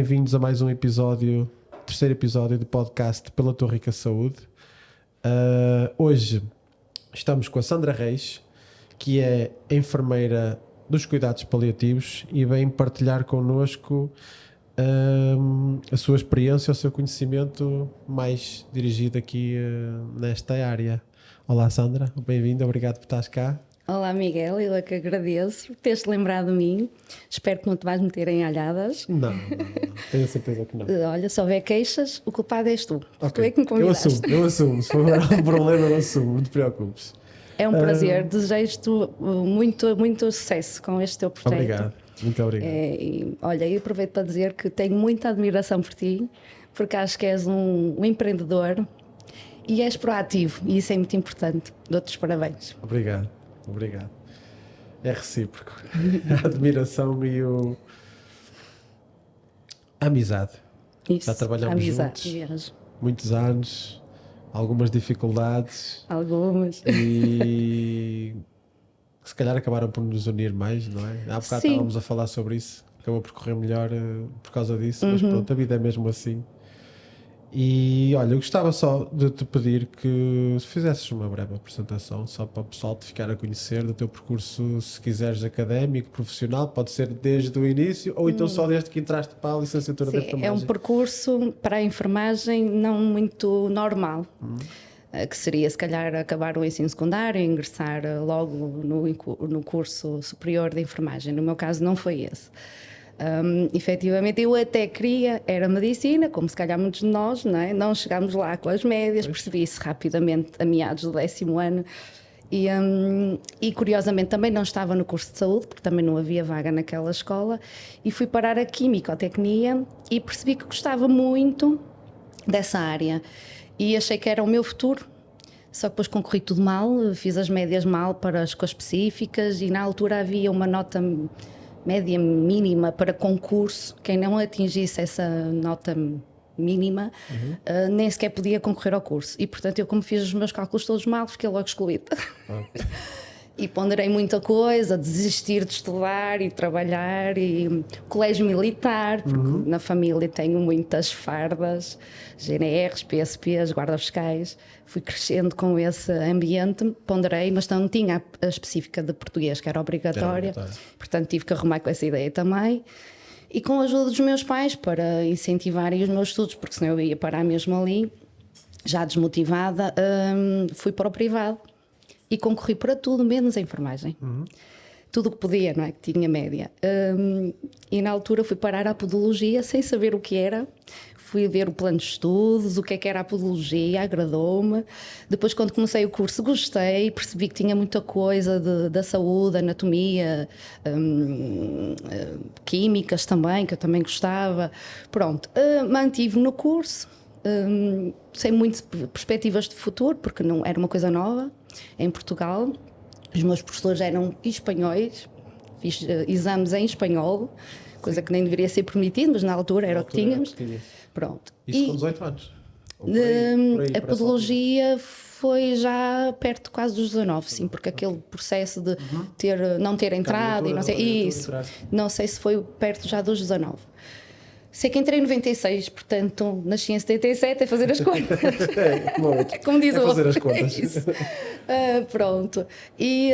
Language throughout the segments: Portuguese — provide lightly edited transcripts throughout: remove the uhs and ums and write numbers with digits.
bem-vindos a mais um episódio, terceiro episódio do podcast Pela Tua Rica Saúde. Hoje estamos com a Sandra Reis, que é enfermeira dos cuidados paliativos e vem partilhar connosco a sua experiência, o seu conhecimento mais dirigido aqui nesta área. Olá Sandra, bem-vinda, obrigado por estares cá. Olá Miguel, eu é que agradeço por teres-te lembrado de mim. Espero que não te vais meter em alhadas. Não, tenho a certeza que não. Olha, se houver queixas, o culpado és tu. Okay. Tu é que me convidaste. Eu assumo. Se for um problema, eu assumo, não te preocupes. É um prazer, desejo-te muito sucesso com este teu projeto. Obrigado, muito obrigado. Olha, eu aproveito para dizer que tenho muita admiração por ti, porque acho que és um empreendedor e és proativo, e isso é muito importante. Dou-te os parabéns. Obrigado. É recíproco. A admiração e a amizade. Isso, já trabalhamos juntos muitos anos, algumas dificuldades. Algumas. E se calhar acabaram por nos unir mais, não é? Há bocado estávamos a falar sobre isso. Acabou por correr melhor por causa disso, mas pronto, a vida é mesmo assim. E olha, eu gostava só de te pedir que fizesses uma breve apresentação, só para o pessoal te ficar a conhecer do teu percurso, se quiseres académico, profissional, pode ser desde o início ou então só desde que entraste para a licenciatura de enfermagem. É um percurso para a enfermagem não muito normal, que seria se calhar acabar o ensino secundário e ingressar logo no curso superior de enfermagem. No meu caso não foi esse. Efetivamente eu até queria, era medicina, como se calhar muitos de nós, não chegámos lá com as médias, percebi isso rapidamente a meados do 10º ano e curiosamente também não estava no curso de saúde, porque também não havia vaga naquela escola, e fui parar a químico-tecnia e percebi que gostava muito dessa área e achei que era o meu futuro. Só que depois concorri tudo mal, fiz as médias mal para as coisas específicas e na altura havia uma nota média mínima para concurso. Quem não atingisse essa nota mínima nem sequer podia concorrer ao curso e portanto eu, como fiz os meus cálculos todos mal, fiquei logo excluída. E ponderei muita coisa, desistir de estudar e trabalhar, e colégio militar, porque na família tenho muitas fardas, GNRs, PSPs, guardas fiscais. Fui crescendo com esse ambiente, ponderei, mas não tinha a específica de português, que era obrigatória, portanto tive que arrumar com essa ideia também. E com a ajuda dos meus pais para incentivarem os meus estudos, porque senão eu ia parar mesmo ali, já desmotivada, fui para o privado. E concorri para tudo, menos a enfermagem. Tudo o que podia, não é? Que tinha média. E na altura fui parar à podologia sem saber o que era. Fui ver o plano de estudos, o que é que era a podologia, agradou-me. Depois, quando comecei o curso, gostei, percebi que tinha muita coisa da saúde, anatomia, químicas também, que eu também gostava. Pronto, mantive no curso, sem muitas perspectivas de futuro, porque não era uma coisa nova. Em Portugal, os meus professores eram espanhóis, fiz exames em espanhol, coisa que nem deveria ser permitido, mas na altura era o que tínhamos. Pronto. Isso com 18 anos? A podologia foi já perto quase dos 19, sim, porque aquele processo de não ter entrado e não sei, isso, não sei se foi perto já dos 19. Sei que entrei em 96, portanto, nasci em 77, é fazer as contas. Como diz o fazer as contas. Pronto. E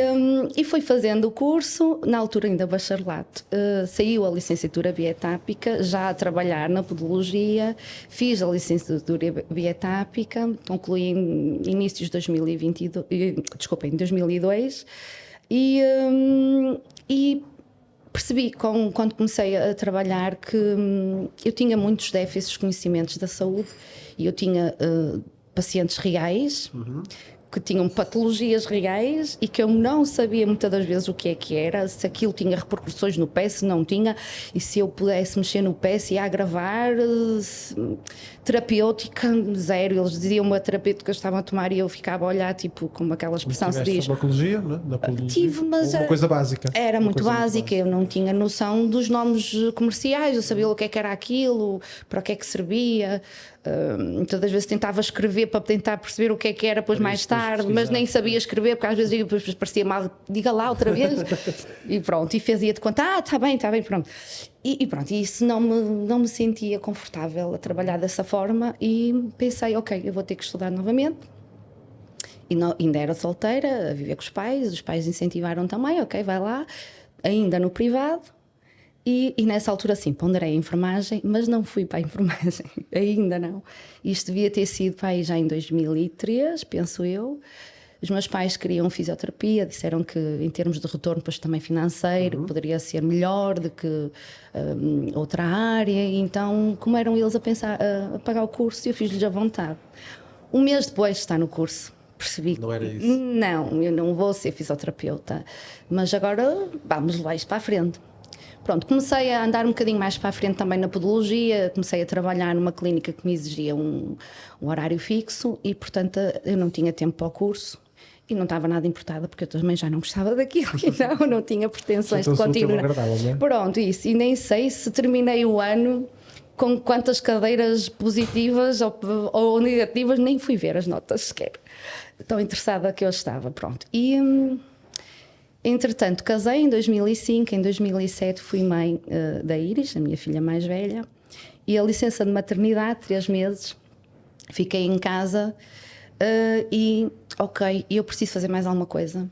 fui fazendo o curso, na altura ainda bacharelato. Saiu a licenciatura bioetápica, já a trabalhar na podologia, fiz a licenciatura bioetápica, concluí em inícios de 2022, em 2002, e percebi, quando comecei a trabalhar, que eu tinha muitos déficits de conhecimentos da saúde e eu tinha pacientes reais que tinham patologias reais e que eu não sabia muitas das vezes o que era, se aquilo tinha repercussões no pé, se não tinha, e se eu pudesse mexer no pé, se ia agravar. Terapêutica, zero. Eles diziam a terapêutica que estavam a tomar e eu ficava a olhar, tipo, como aquela expressão se diz. Farmacologia, não é? Na podologia. Tive, mas uma coisa básica. Era muito básica, eu não tinha noção dos nomes comerciais, eu sabia o que era aquilo, para o que é que servia. Todas as vezes tentava escrever para tentar perceber o que era depois mais tarde, mas nem sabia escrever, porque às vezes depois parecia mal, diga lá outra vez. E pronto, e fazia de conta, está bem, pronto. E pronto, e isso não me sentia confortável a trabalhar dessa forma e pensei, ok, eu vou ter que estudar novamente. E ainda era solteira, a viver com os pais incentivaram também, ok, vai lá, ainda no privado. E nessa altura, sim, ponderei a enfermagem, mas não fui para a enfermagem, ainda não. Isto devia ter sido para aí já em 2003, penso eu. Os meus pais queriam fisioterapia, disseram que em termos de retorno, depois também financeiro, poderia ser melhor do que outra área. E então, como eram eles a pensar, a pagar o curso, eu fiz-lhes à vontade. Um mês depois de estar no curso, percebi não era isso. Não, eu não vou ser fisioterapeuta, mas agora vamos levar isto para a frente. Pronto, comecei a andar um bocadinho mais para a frente também na podologia, comecei a trabalhar numa clínica que me exigia um horário fixo e, portanto, eu não tinha tempo para o curso e não estava nada importada porque eu também já não gostava daquilo e não tinha pretensões de continuar. Não é? Pronto, isso, e nem sei se terminei o ano com quantas cadeiras positivas ou negativas, nem fui ver as notas sequer. Tão interessada que eu estava, pronto. E... entretanto, casei em 2005, em 2007 fui mãe da Iris, a minha filha mais velha, e a licença de maternidade, 3 meses, fiquei em casa e, ok, eu preciso fazer mais alguma coisa,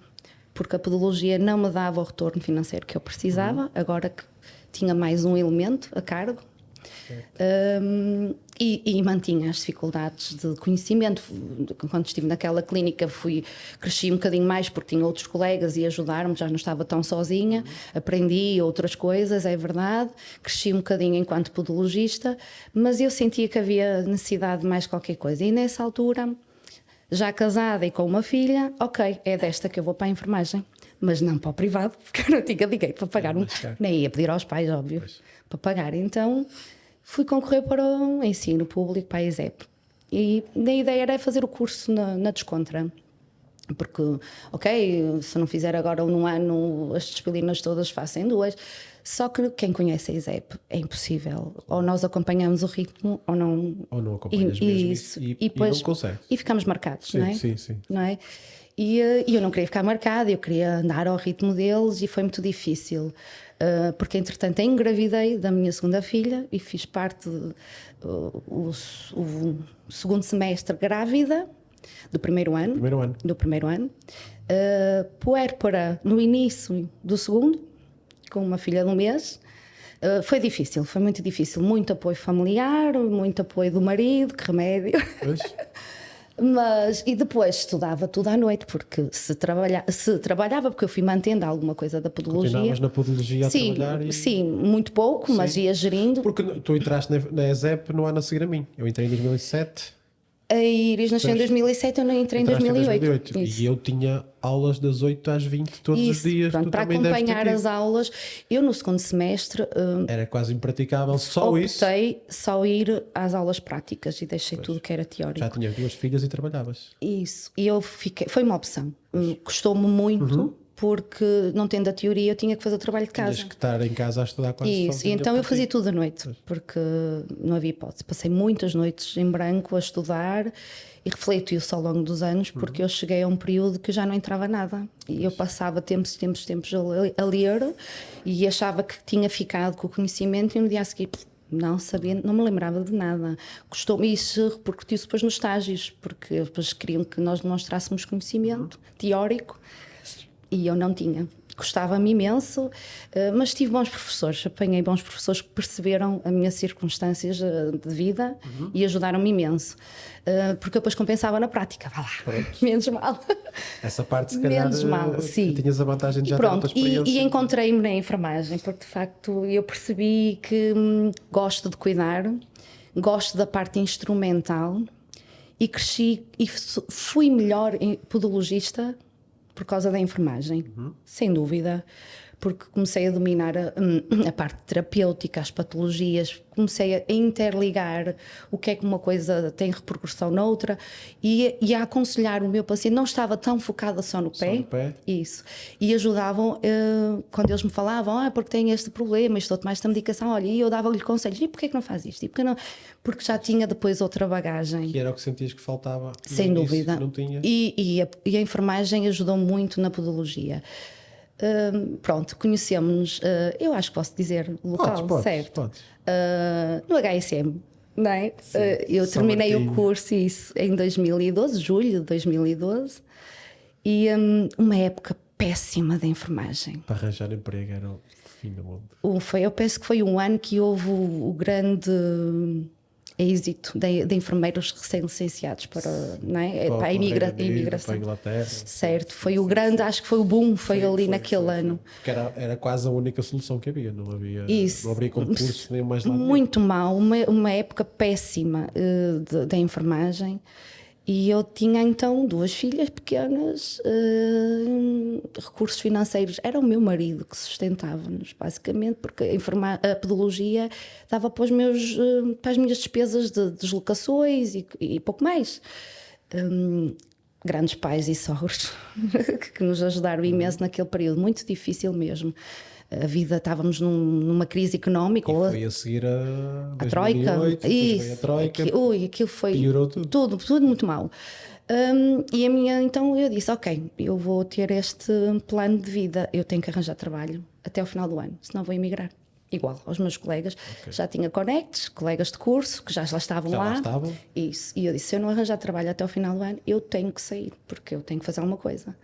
porque a podologia não me dava o retorno financeiro que eu precisava, agora que tinha mais um elemento a cargo. E mantinha as dificuldades de conhecimento. Quando estive naquela clínica cresci um bocadinho mais porque tinha outros colegas e ajudaram-me, já não estava tão sozinha, aprendi outras coisas, é verdade, cresci um bocadinho enquanto podologista, mas eu sentia que havia necessidade de mais qualquer coisa e nessa altura, já casada e com uma filha, ok, é desta que eu vou para a enfermagem, mas não para o privado, porque eu não tinha ninguém para pagar, nem ia pedir aos pais, óbvio, para pagar, então fui concorrer para o ensino público, para a ESEP. E a ideia era fazer o curso na Descontra. Porque, ok, se não fizer agora num ano as disciplinas todas, faço em 2. Só que quem conhece a ESEP é impossível. Ou nós acompanhamos o ritmo ou não. Ou não acompanhas mesmo isso. E depois, não consegues. E ficamos marcados, Sim, não é? sim. Não é? E eu não queria ficar marcada, eu queria andar ao ritmo deles e foi muito difícil. Porque entretanto engravidei da minha segunda filha e fiz parte o segundo semestre grávida do primeiro ano. Puérpera no início do segundo, com uma filha de 1 mês. Foi difícil, foi muito difícil. Muito apoio familiar, muito apoio do marido, que remédio. Pois. E depois estudava tudo à noite, porque se trabalhava, porque eu fui mantendo alguma coisa da podologia. Continuavas na podologia a trabalhar? Sim, muito pouco, mas ia gerindo. Porque tu entraste na ESEP no ano a seguir a mim. Eu entrei em 2007. A Iris nasceu em 2007, eu não entrei em 2008. E eu tinha aulas das 8 às 20 todos os dias. Pronto, para acompanhar as aulas, eu no segundo semestre era quase impraticável optei só ir às aulas práticas e deixei tudo que era teórico. Já tinhas 2 filhas e trabalhavas. Isso, e eu foi uma opção. Custou-me muito. Porque não tendo a teoria eu tinha que fazer o trabalho de casa. Tinhas que estar em casa a estudar quase Isso, e então eu fazia tudo à noite, porque não havia hipótese. Passei muitas noites em branco a estudar e refleti isso ao longo dos anos, porque eu cheguei a um período que já não entrava nada. E eu passava tempos a ler e achava que tinha ficado com o conhecimento e no dia a seguir não sabia, não me lembrava de nada. Custou-me isso, repercutiu-se depois nos estágios, porque depois queriam que nós demonstrássemos conhecimento teórico. E eu não tinha. Gostava-me imenso, mas tive bons professores. Apanhei bons professores que perceberam as minhas circunstâncias de vida e ajudaram-me imenso. Porque eu depois compensava na prática. Vá lá, menos mal. Essa parte, se calhar, menos mal, sim. Tinhas a vantagem de já ter outra experiência. E encontrei-me na enfermagem, porque de facto eu percebi que gosto de cuidar, gosto da parte instrumental e cresci e fui melhor podologista por causa da enfermagem, sem dúvida, porque comecei a dominar a parte terapêutica, as patologias, comecei a interligar o que é que uma coisa tem repercussão noutra e a aconselhar o meu paciente. Não estava tão focada só no pé. Isso. E ajudavam, quando eles me falavam, porque tem este problema, estou a tomar esta medicação, olha, e eu dava-lhe conselhos, e porquê que não faz isto? E porquê não? Porque já tinha depois outra bagagem. Que era o que sentias que faltava. Sem dúvida. Não tinha. E a enfermagem ajudou muito na podologia. Pronto, conhecemos-nos, eu acho que posso dizer o local, certo? Podes. No HSM, não é? Eu terminei o curso isso em 2012, julho de 2012, e uma época péssima de enfermagem. Para arranjar emprego era o fim do mundo. Eu penso que foi um ano que houve o grande êxito de enfermeiros recém-licenciados para, não é? Para a imigração. Para a Inglaterra. Certo, foi o grande, acho que foi o boom, foi naquele ano. Que era quase a única solução que havia, não havia concurso nem mais nada. Muito mal, uma época péssima da enfermagem. E eu tinha então 2 filhas pequenas, recursos financeiros. Era o meu marido que sustentava-nos, basicamente, porque a podologia dava para as minhas despesas de deslocações e pouco mais. Grandes pais e sogros que nos ajudaram imenso naquele período, muito difícil mesmo. A vida, estávamos numa crise económica. E foi a seguir a Troika. Isso, a Troika. Aquilo foi piorou tudo muito mal. Então eu disse, ok, eu vou ter este plano de vida, eu tenho que arranjar trabalho até ao final do ano, senão vou emigrar. Igual aos meus colegas, já tinha connects, colegas de curso que já estavam lá. Isso. E eu disse, se eu não arranjar trabalho até ao final do ano, eu tenho que sair, porque eu tenho que fazer alguma coisa.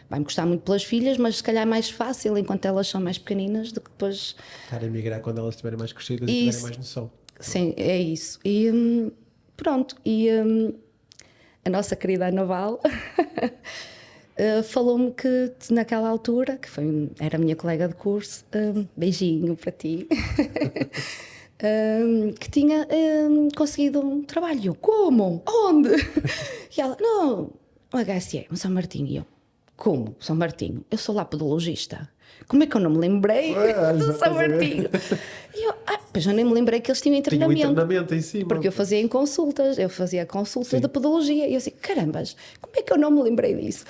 Vai-me custar muito pelas filhas, mas se calhar é mais fácil enquanto elas são mais pequeninas do que depois... Estar a emigrar quando elas estiverem mais crescidas e tiverem mais noção. Sim, é isso. E pronto, a nossa querida Ana Val falou-me que naquela altura, era a minha colega de curso, beijinho para ti, que tinha conseguido um trabalho. Como? Onde? E ela, não, o HSM, São Martinho. E eu, como? São Martinho? Eu sou lá podologista. Como é que eu não me lembrei do São Martinho? E eu, pois eu nem me lembrei que eles tinham internamento. Tinha um internamento em cima. Porque eu fazia consultas de podologia. E eu assim, carambas, como é que eu não me lembrei disso?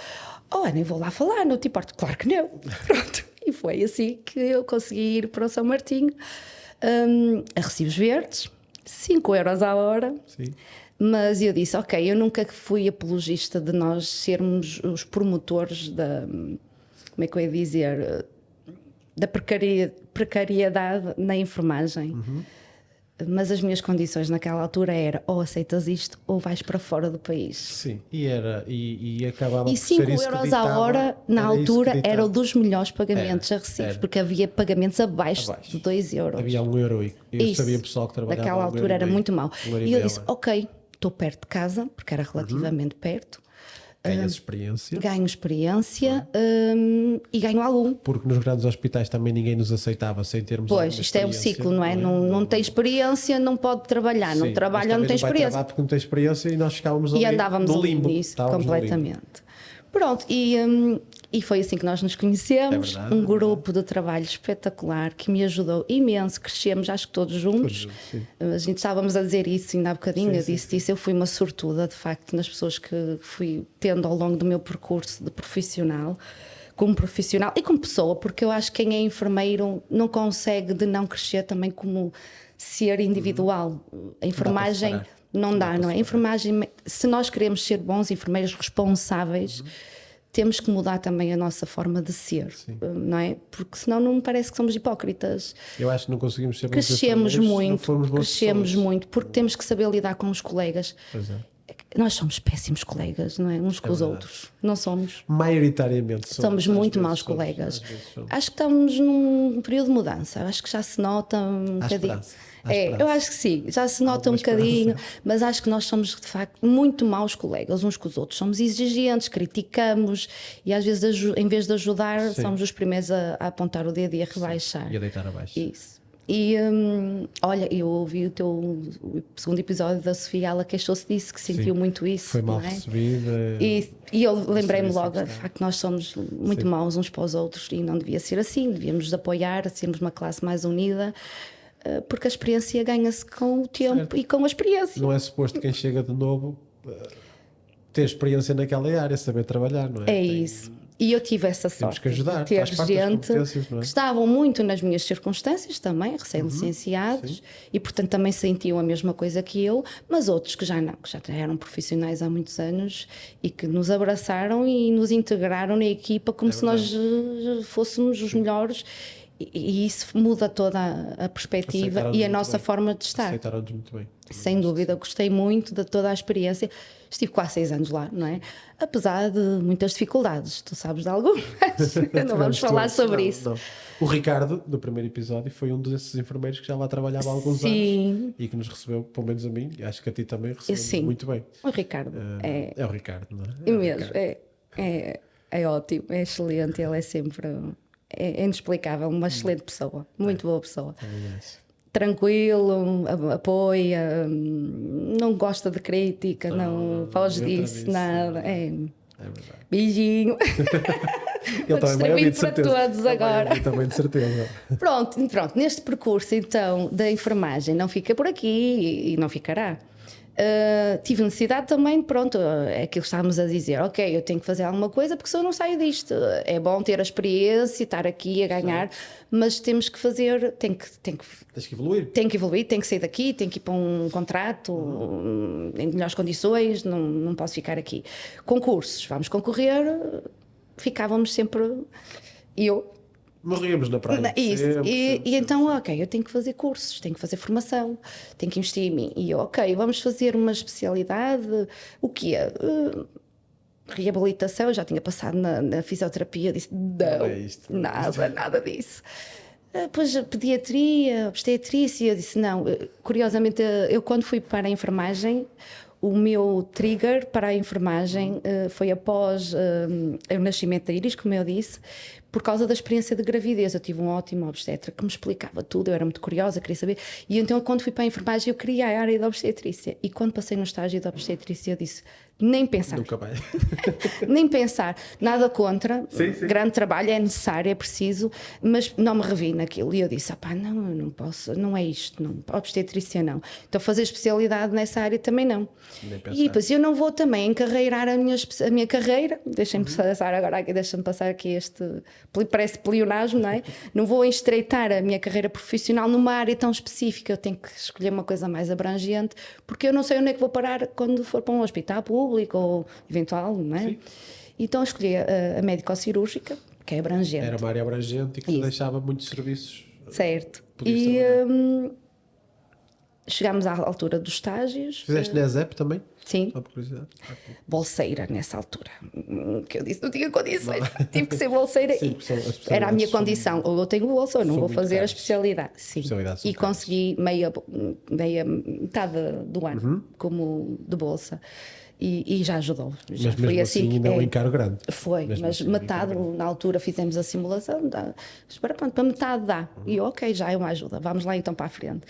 Nem vou lá falar, não te importa? Claro que não. Pronto. E foi assim que eu consegui ir para o São Martinho, a recibos verdes, 5 euros a hora. Sim. Mas eu disse, ok, eu nunca fui apologista de nós sermos os promotores como é que eu ia dizer, da precariedade na enfermagem. Mas as minhas condições naquela altura era ou aceitas isto ou vais para fora do país. Sim, e acabava por ser 5 isso euros que ditava, a hora na altura era um dos melhores pagamentos a recibos, era. porque havia pagamentos abaixo de 2 euros. Havia 1 euro e eu sabia pessoal que trabalhava. Naquela altura era muito mau. E eu disse, é. ok, estou perto de casa, porque era relativamente perto. Ganhas experiência. Ganho experiência e ganho algum. Porque nos grandes hospitais também ninguém nos aceitava sem termos alguma Pois, isto é um experiência, ciclo, não é? Não tem experiência, não pode trabalhar. Sim, não trabalha, mas não tem vai experiência. trabalhar porque não tem experiência e nós ficávamos E ali andávamos no limbo. nisso completamente. Pronto, e foi assim que nós nos conhecemos. É verdade, um grupo de trabalho espetacular que me ajudou imenso. Crescemos, acho que todos juntos. A gente estávamos a dizer isso ainda há bocadinho. Eu disse isso. Eu fui uma sortuda, de facto, nas pessoas que fui tendo ao longo do meu percurso de profissional, como profissional e como pessoa, porque eu acho que quem é enfermeiro não consegue de não crescer também como ser individual. A enfermagem não dá, não é? A enfermagem, se nós queremos ser bons enfermeiros responsáveis, temos que mudar também a nossa forma de ser, não é? Porque senão não me parece que somos hipócritas. Eu acho que não conseguimos ser bons crescemos muito, crescemos muito, porque temos que saber lidar com os colegas. Pois é. Nós somos péssimos colegas, não é? Uns com os outros. Não somos. Maioritariamente somos muito maus colegas. Acho que estamos num período de mudança. Acho que já se nota um bocadinho. Eu acho que sim, já se nota um bocadinho, mas acho que nós somos de facto muito maus colegas uns com os outros. Somos exigentes, criticamos e às vezes, em vez de ajudar, somos os primeiros a apontar o dedo e a rebaixar. E a deitar abaixo. Isso. E olha, eu ouvi o segundo episódio da Sofia, ela queixou-se disso, que sentiu muito isso. Foi mal não é? recebida. E eu lembrei-me logo, de está. facto, nós somos muito maus uns para os outros e não devia ser assim, devíamos nos apoiar, sermos uma classe mais unida, porque a experiência ganha-se com o tempo Certo. e com a experiência. Não é suposto quem chega de novo ter experiência naquela área, saber trabalhar, não é? É isso. E eu tive essa sorte que ajudar, de ter faz parte das gente competências, não é? que estavam muito nas minhas circunstâncias também, recém-licenciados, e portanto também sentiam a mesma coisa que eu, mas outros que já não, que já eram profissionais há muitos anos e que nos abraçaram e nos integraram na equipa como se nós fôssemos os melhores. E isso muda toda a perspectiva Aceitaram-nos e a muito nossa bem. forma de estar. Aceitaram-nos muito bem. Sem dúvida, gostei muito de toda a experiência. Estive quase 6 anos lá, não é? Apesar de muitas dificuldades, tu sabes de algumas, não vamos falar sobre isso. Não. O Ricardo, do primeiro episódio, foi um desses enfermeiros que já lá trabalhava há alguns anos e que nos recebeu, pelo menos a mim, e acho que a ti também, recebeu muito bem. O Ricardo É o Ricardo, não é? é mesmo, é ótimo, é excelente, ele é sempre inexplicável, uma excelente pessoa, muito boa pessoa. Tranquilo, apoia, não gosta de crítica, não foge disso, nada. É verdade. Beijinho. Ele também vai ouvir, de para certeza. todos agora. Também de certeza. Pronto, neste percurso então da enfermagem não fica por aqui e não ficará. Tive necessidade também, pronto, é aquilo que estávamos a dizer, ok, eu tenho que fazer alguma coisa porque se eu não saio disto, é bom ter a experiência, estar aqui a ganhar, mas temos que fazer, Tens que evoluir. Tem que evoluir, tem que sair daqui, tem que ir para um contrato em melhores condições, não posso ficar aqui. Concursos, vamos concorrer, ficávamos sempre, eu... Morríamos na praia. Isso. Sempre. Então, ok, eu tenho que fazer cursos, tenho que fazer formação, tenho que investir em mim. E eu, ok, vamos fazer uma especialidade, o quê? Reabilitação, eu já tinha passado na fisioterapia, disse, não, nada disso. Depois pediatria, obstetrícia, eu disse não. Curiosamente, eu quando fui para a enfermagem, o meu trigger para a enfermagem foi após o nascimento da Iris, como eu disse, por causa da experiência de gravidez. Eu tive um ótimo obstetra que me explicava tudo, eu era muito curiosa, queria saber. E então, quando fui para a enfermagem, eu queria a área da obstetrícia. E quando passei no estágio da obstetrícia, eu disse, nem pensar. Nunca mais. Nem pensar. Nada contra. Sim. Grande trabalho, é necessário, é preciso, mas não me revi naquilo. E eu disse, não, eu não posso, não é isto, não, obstetrícia não. Então fazer especialidade nessa área também não. E depois eu não vou também encarreirar a minha carreira, deixem-me passar agora aqui, deixem-me passar aqui este, parece pleonasmo, não é? Não vou estreitar a minha carreira profissional numa área tão específica, eu tenho que escolher uma coisa mais abrangente, porque eu não sei onde é que vou parar quando for para um hospital público ou eventual, não é? Sim. Então escolhi a médico-cirúrgica, que é abrangente. Era uma área abrangente e que te deixava muitos serviços. Certo. E chegámos à altura dos estágios. Fizeste na ESEP também? Sim. Só por curiosidade. Bolseira nessa altura. Que eu disse, não tinha condições. Tive que ser bolseira. Sim, era a minha condição. Ou eu tenho bolsa ou não vou fazer a especialidade. Sim. E consegui metade do ano como de bolsa. E já ajudou. Já mas foi assim ainda um encargo grande. Foi, mas metade, na altura fizemos a simulação, para metade dá. E eu, ok, já é uma ajuda, vamos lá então para a frente.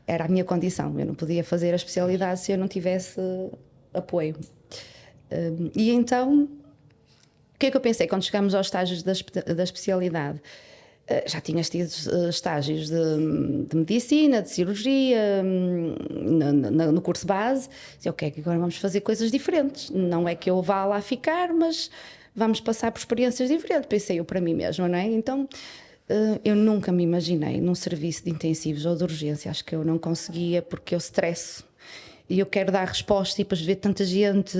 Era a minha condição, eu não podia fazer a especialidade se eu não tivesse apoio. E então, o que é que eu pensei quando chegámos aos estágios da especialidade? Já tinhas tido estágios de medicina, de cirurgia, no curso base. Dizia, ok, agora vamos fazer coisas diferentes. Não é que eu vá lá ficar, mas vamos passar por experiências diferentes. Pensei eu para mim mesma, não é? Então, eu nunca me imaginei num serviço de intensivos ou de urgência. Acho que eu não conseguia porque eu estresso. E eu quero dar resposta e depois ver tanta gente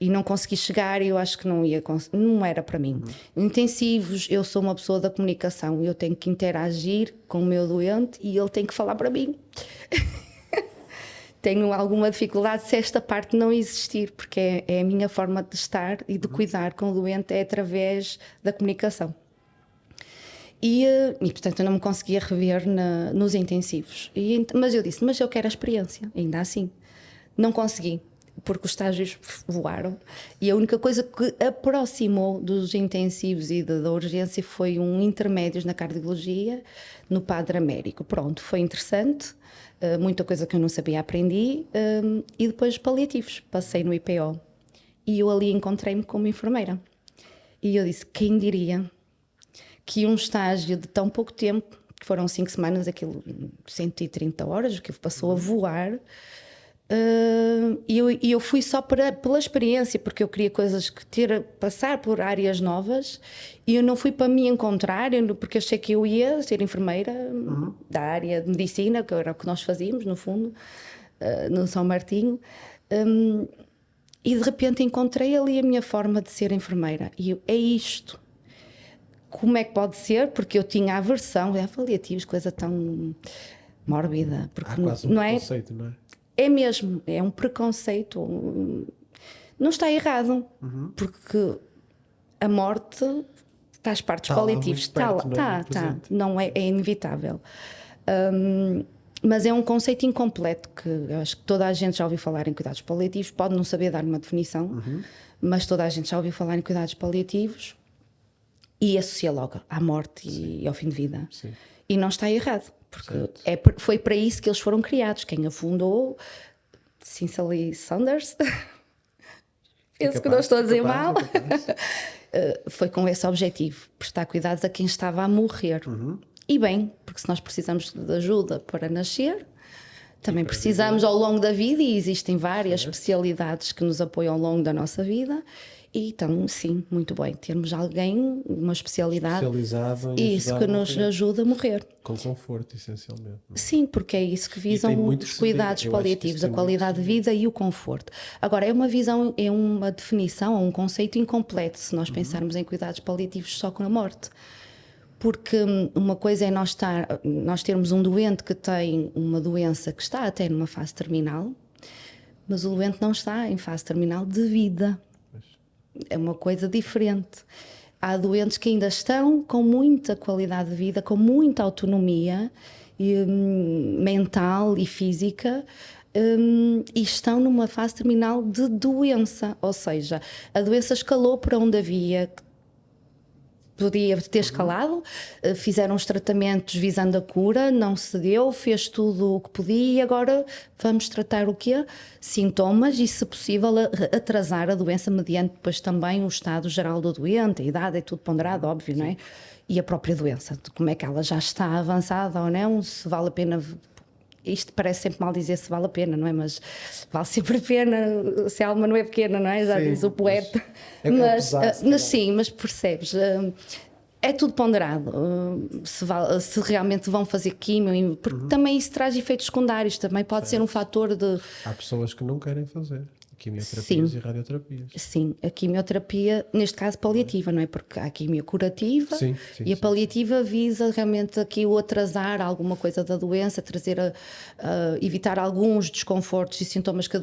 e não consegui chegar, e eu acho que não era para mim. Intensivos, eu sou uma pessoa da comunicação, eu tenho que interagir com o meu doente e ele tem que falar para mim. Tenho alguma dificuldade se esta parte não existir, porque é a minha forma de estar e de cuidar com o doente, é através da comunicação. E portanto eu não me conseguia rever nos intensivos. Mas eu disse, mas eu quero a experiência, ainda assim. Não consegui. porque os estágios voaram e a única coisa que aproximou dos intensivos e da urgência foi um intermédios na cardiologia, no Padre Américo. Pronto, foi interessante, muita coisa que eu não sabia aprendi, e depois paliativos, passei no IPO e eu ali encontrei-me como enfermeira. E eu disse, quem diria que um estágio de tão pouco tempo, que foram 5 semanas, aquilo 130 horas, o que passou a voar. E eu fui só pela experiência, porque eu queria coisas passar por áreas novas, e eu não fui para me encontrar, porque achei que eu ia ser enfermeira da área de medicina, que era o que nós fazíamos no fundo, no São Martinho, e de repente encontrei ali a minha forma de ser enfermeira, e eu, é isto. Como é que pode ser? Porque eu tinha aversão, paliativos, coisa tão mórbida, porque Há quase um preconceito, não é? É mesmo, é um preconceito. Não está errado, porque a morte faz parte dos paliativos. Está lá, não é inevitável. Mas é um conceito incompleto que eu acho que toda a gente já ouviu falar em cuidados paliativos, pode não saber dar uma definição, mas toda a gente já ouviu falar em cuidados paliativos e associa logo à morte e ao fim de vida. Sim. E não está errado. Porque foi para isso que eles foram criados. Quem a fundou, Cicely Saunders, penso que não estou a dizer mal, foi com esse objetivo, prestar cuidados a quem estava a morrer. E bem, porque se nós precisamos de ajuda para nascer, também precisamos ao longo da vida, e existem várias especialidades que nos apoiam ao longo da nossa vida. E então, sim, muito bem, termos alguém, uma especialidade, isso que nos ajuda a morrer. Com conforto, essencialmente. Não é? Sim, porque é isso que visam os cuidados paliativos, a qualidade de vida e o conforto. Agora, é uma visão, é uma definição, é um conceito incompleto se nós pensarmos em cuidados paliativos só com a morte. Porque uma coisa é nós termos um doente que tem uma doença que está até numa fase terminal, mas o doente não está em fase terminal de vida. É uma coisa diferente. Há doentes que ainda estão com muita qualidade de vida, com muita autonomia mental e física, e estão numa fase terminal de doença. Ou seja, a doença escalou para onde podia ter escalado, fizeram os tratamentos visando a cura, não se deu, fez tudo o que podia e agora vamos tratar o quê? Sintomas e, se possível, atrasar a doença mediante depois também o estado geral do doente, a idade, é tudo ponderado, óbvio, não é? E a própria doença, como é que ela já está avançada ou não, se vale a pena... Isto parece sempre mal dizer se vale a pena, não é? Mas vale sempre a pena, se a alma não é pequena, não é? Já diz o poeta. Mas sim, mas percebes, é tudo ponderado. Se realmente vão fazer químio, porque também isso traz efeitos secundários, também pode ser um fator de... Há pessoas que não querem fazer quimioterapias e radioterapias. Sim, a quimioterapia, neste caso paliativa, não é? Porque há a quimio curativa e a paliativa visa realmente aqui o atrasar alguma coisa da doença, evitar alguns desconfortos e sintomas que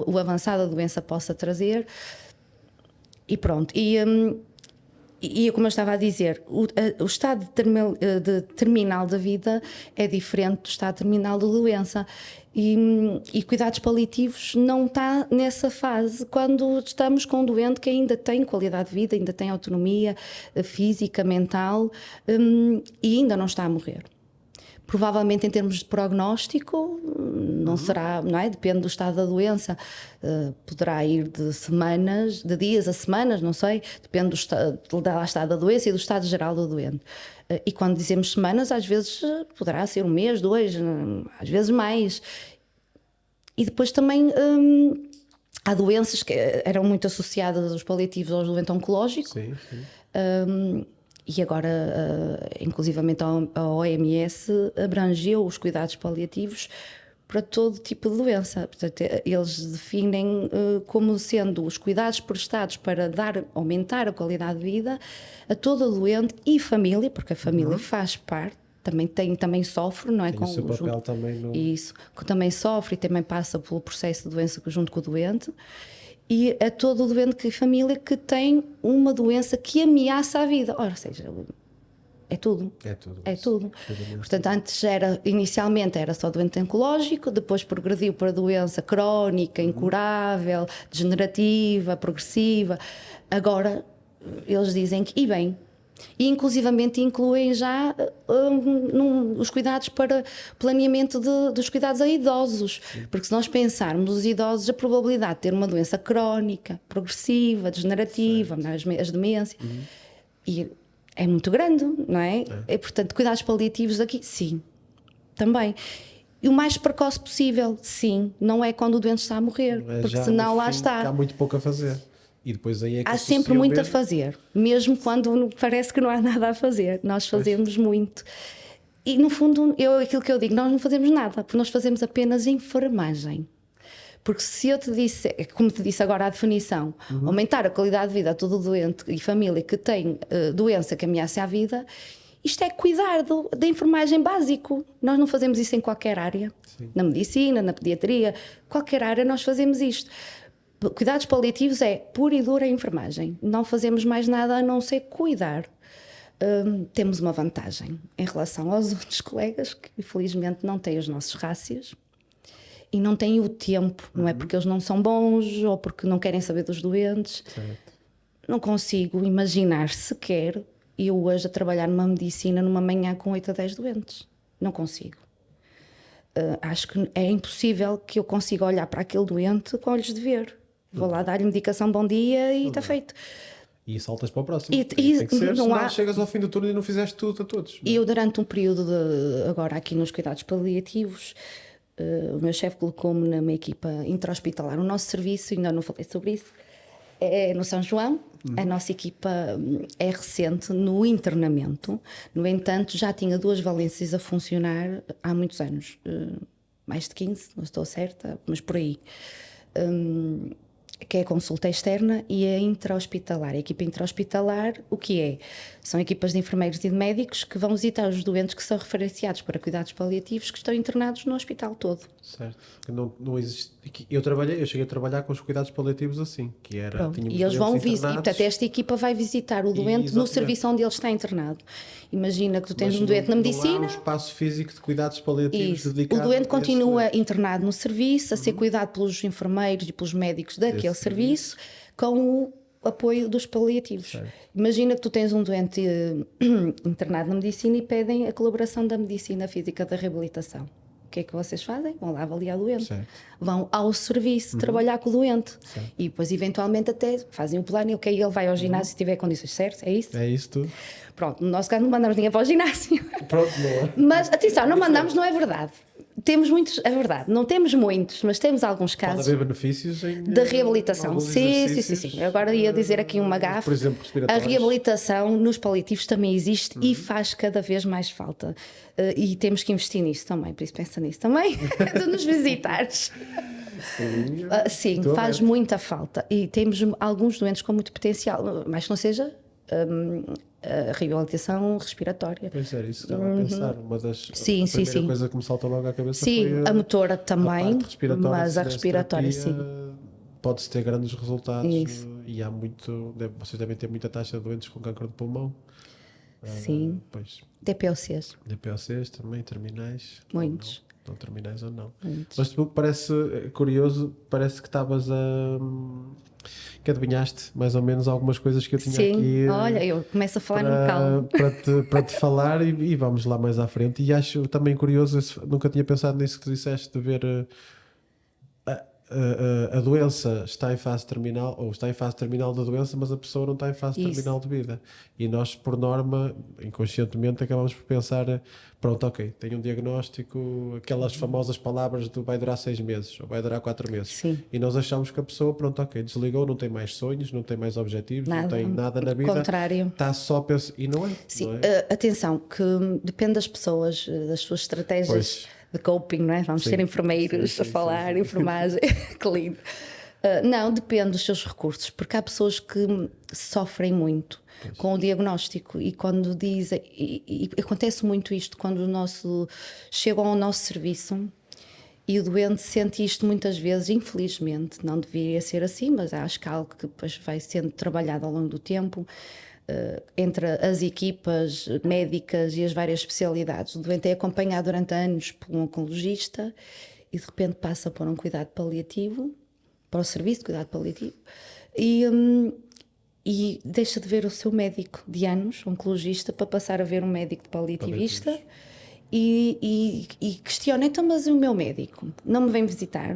o avançado da doença possa trazer. E pronto. E como eu estava a dizer, o estado de terminal da vida é diferente do estado terminal da doença. E cuidados paliativos não está nessa fase quando estamos com um doente que ainda tem qualidade de vida, ainda tem autonomia física, mental, e ainda não está a morrer. Provavelmente em termos de prognóstico não será, não é? Depende do estado da doença, poderá ir de dias a semanas, não sei, depende do estado da doença e do estado geral do doente. E quando dizemos semanas, às vezes poderá ser 1 mês, 2, às vezes mais. E depois também há doenças que eram muito associadas aos paliativos ao doente oncológico. Sim. E agora, inclusivamente a OMS abrangeu os cuidados paliativos para todo tipo de doença. Portanto, eles definem como sendo os cuidados prestados para aumentar a qualidade de vida a todo doente e família, porque a família faz parte, também sofre, não é? Tem o seu papel também no... Isso, que também sofre e também passa pelo processo de doença junto com o doente. E a todo doente e família que tem uma doença que ameaça a vida. Ou seja, é tudo. É tudo. É tudo. Exatamente. Portanto, antes inicialmente era só doente oncológico, depois progrediu para doença crónica, incurável, degenerativa, progressiva. Agora eles dizem que, e bem, e inclusivamente incluem já os cuidados para planeamento dos cuidados a idosos. Porque se nós pensarmos os idosos, a probabilidade de ter uma doença crónica, progressiva, degenerativa, as demências, e é muito grande, não é? E, portanto, cuidados paliativos aqui, sim, também. E o mais precoce possível, sim, não é quando o doente está a morrer, É porque já senão no lá fim, está. há muito pouco a fazer. E depois aí é que Há sempre muito a fazer, mesmo quando parece que não há nada a fazer. Nós fazemos muito. E no fundo, aquilo que eu digo, nós não fazemos nada, porque nós fazemos apenas enfermagem. Porque se eu te disse, como te disse agora a definição, aumentar a qualidade de vida a todo doente e família que tem doença que ameaça a vida, isto é cuidar da enfermagem básico. Nós não fazemos isso em qualquer área. Sim. Na medicina, na pediatria, qualquer área nós fazemos isto. Cuidados paliativos é pura e dura enfermagem. Não fazemos mais nada a não ser cuidar. Temos uma vantagem em relação aos outros colegas que infelizmente não têm os nossos rácios e não têm o tempo. Não é porque eles não são bons ou porque não querem saber dos doentes. Certo. Não consigo imaginar sequer eu hoje a trabalhar numa medicina numa manhã com 8 a 10 doentes. Não consigo. Acho que é impossível que eu consiga olhar para aquele doente com olhos de ver. Vou lá dar-lhe medicação, bom dia e está feito. E saltas para o próximo. Tem que ser, senão chegas ao fim do turno e não fizeste tudo a todos. E eu durante um período agora aqui nos cuidados paliativos, o meu chefe colocou-me numa equipa intra-hospitalar. O nosso serviço, ainda não falei sobre isso, é no São João. A nossa equipa é recente no internamento. No entanto, já tinha 2 valências a funcionar há muitos anos. Mais de 15, não estou certa, mas por aí. Que é a consulta externa e a intra-hospitalar. A equipa intra-hospitalar, o que é? São equipas de enfermeiros e de médicos que vão visitar os doentes que são referenciados para cuidados paliativos que estão internados no hospital todo. Certo. Não existe. Eu cheguei a trabalhar com os cuidados paliativos assim, que era. E eles vão visitar. E, portanto, esta equipa vai visitar o doente no serviço onde ele está internado. Imagina que tu tens um doente na medicina. Não há um espaço físico de cuidados paliativos dedicado. O doente continua internado no serviço, a ser cuidado pelos enfermeiros e pelos médicos daquele serviço, com o apoio dos paliativos. Certo. Imagina que tu tens um doente internado na medicina e pedem a colaboração da medicina física da reabilitação. O que é que vocês fazem? Vão lá avaliar o doente. Certo. Vão ao serviço trabalhar com o doente. Certo. E depois, eventualmente, até fazem o plano e ele vai ao ginásio se tiver condições, certo? É isso? É isso tudo. Pronto, no nosso caso não mandamos ninguém para o ginásio. Pronto, não é? Mas, atenção, não mandamos, não é verdade. Temos muitos, é verdade, não temos muitos, mas temos alguns casos. Pode haver benefícios da reabilitação. Sim. Agora ia dizer aqui uma gafe. Por exemplo, a reabilitação nos paliativos também existe e faz cada vez mais falta. E temos que investir nisso também, por isso pensa nisso também, de nos visitares. Sim, faz muita falta. E temos alguns doentes com muito potencial, mas que não seja a reabilitação respiratória. Pois é, isso estava a pensar. Uma das primeira coisa que me salta logo à cabeça foi a motora também, mas a respiratória, sim. Pode-se ter grandes resultados e há vocês devem ter muita taxa de doentes com câncer de pulmão. Sim. DPOCs. DPOCs também, terminais. Muitos. Não terminais ou não. Muitos. Mas tu parece curioso, parece que estavas que adivinhaste mais ou menos algumas coisas que eu tinha aqui. Olha, eu começo a falar no calmo. Para te falar e vamos lá mais à frente. E acho também curioso, nunca tinha pensado nisso que tu disseste, de ver a doença está em fase terminal, ou está em fase terminal da doença, mas a pessoa não está em fase terminal de vida. E nós, por norma, inconscientemente, acabamos por pensar, pronto, ok, tenho um diagnóstico, aquelas famosas palavras do vai durar 6 meses, ou vai durar 4 meses. Sim. E nós achamos que a pessoa, pronto, ok, desligou, não tem mais sonhos, não tem mais objetivos, não tem nada na vida. Ao contrário. Está só a pensar, e não é. Sim, não é? Atenção, que depende das pessoas, das suas estratégias de coping, não é? Vamos ser enfermeiros a falar, enfermagem, que lindo. Não, depende dos seus recursos, porque há pessoas que sofrem muito com o diagnóstico e quando dizem, e acontece muito isto quando chegam ao nosso serviço e o doente sente isto muitas vezes, infelizmente, não deveria ser assim, mas acho que é algo que depois vai sendo trabalhado ao longo do tempo. entre as equipas médicas e as várias especialidades. O doente é acompanhado durante anos por um oncologista e de repente passa por um cuidado paliativo, para o serviço de cuidado paliativo, e deixa de ver o seu médico de anos, oncologista, para passar a ver um médico de paliativista. E questiona, então, mas o meu médico não me vem visitar?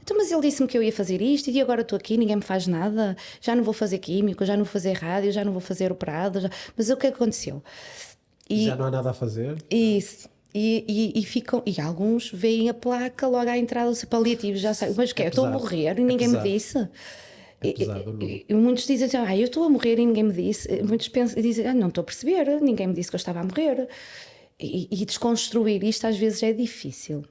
Então, mas ele disse-me que eu ia fazer isto e agora estou aqui, ninguém me faz nada, já não vou fazer químico, já não vou fazer rádio, já não vou fazer operado, mas o que é que aconteceu? Já não há nada a fazer? Isso. E ficam, e alguns veem a placa logo à entrada do paliativo, já sabem, mas o que é? Estou a morrer e ninguém me disse. E muitos dizem assim, eu estou a morrer e ninguém me disse. Muitos pensam, dizem, não estou a perceber, ninguém me disse que eu estava a morrer. E desconstruir isto às vezes é difícil.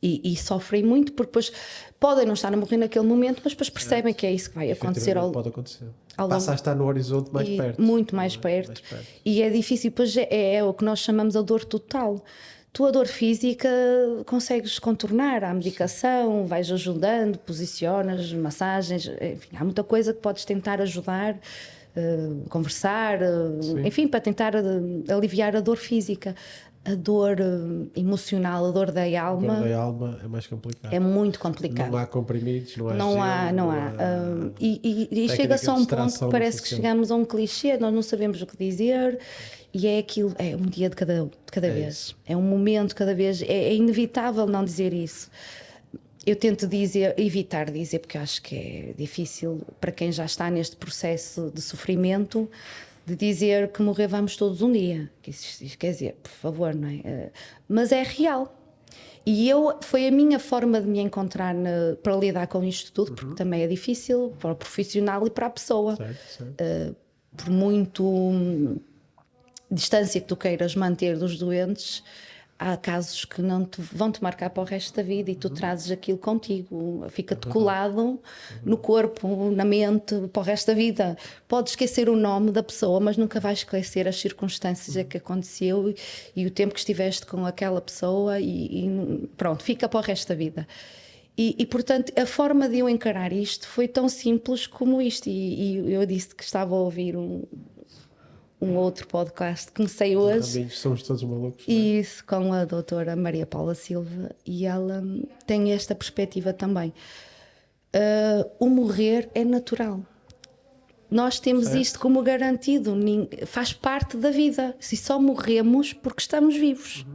E sofrem muito porque depois podem não estar a morrer naquele momento, mas depois percebem que é isso que vai acontecer. Pode acontecer. Passa a estar no horizonte mais perto. Muito mais perto. E é difícil, depois é o que nós chamamos a dor total. Tu a dor física consegues contornar, a medicação, vais ajudando, posicionas, massagens, enfim, há muita coisa que podes tentar ajudar, conversar, enfim, para tentar aliviar a dor física. A dor emocional, a dor da alma. A dor da alma é mais complicado. É muito complicado. Não há comprimidos, não há não há. E chega-se a um ponto que parece que chegamos a um clichê, nós não sabemos o que dizer, e é aquilo, é um dia de cada vez. Isso. É um momento de cada vez. É inevitável não dizer isso. Eu tento evitar dizer, porque acho que é difícil para quem já está neste processo de sofrimento, de dizer que morrer vamos todos um dia. Isso quer dizer, por favor, não é? Mas é real. E foi a minha forma de me encontrar para lidar com isto tudo, porque também é difícil para o profissional e para a pessoa. Certo. Por muito distância que tu queiras manter dos doentes, há casos que não vão te marcar para o resto da vida e tu trazes aquilo contigo, fica-te colado no corpo, na mente, para o resto da vida. Podes esquecer o nome da pessoa, mas nunca vais esquecer as circunstâncias que aconteceu e o tempo que estiveste com aquela pessoa e pronto, fica para o resto da vida. E portanto, a forma de eu encarar isto foi tão simples como isto. E eu disse que estava a ouvir um outro podcast que comecei hoje. Somos todos malucos. Isso, com a doutora Maria Paula Silva, e ela tem esta perspectiva também. O morrer é natural. Nós temos isto como garantido, faz parte da vida. Se só morremos porque estamos vivos.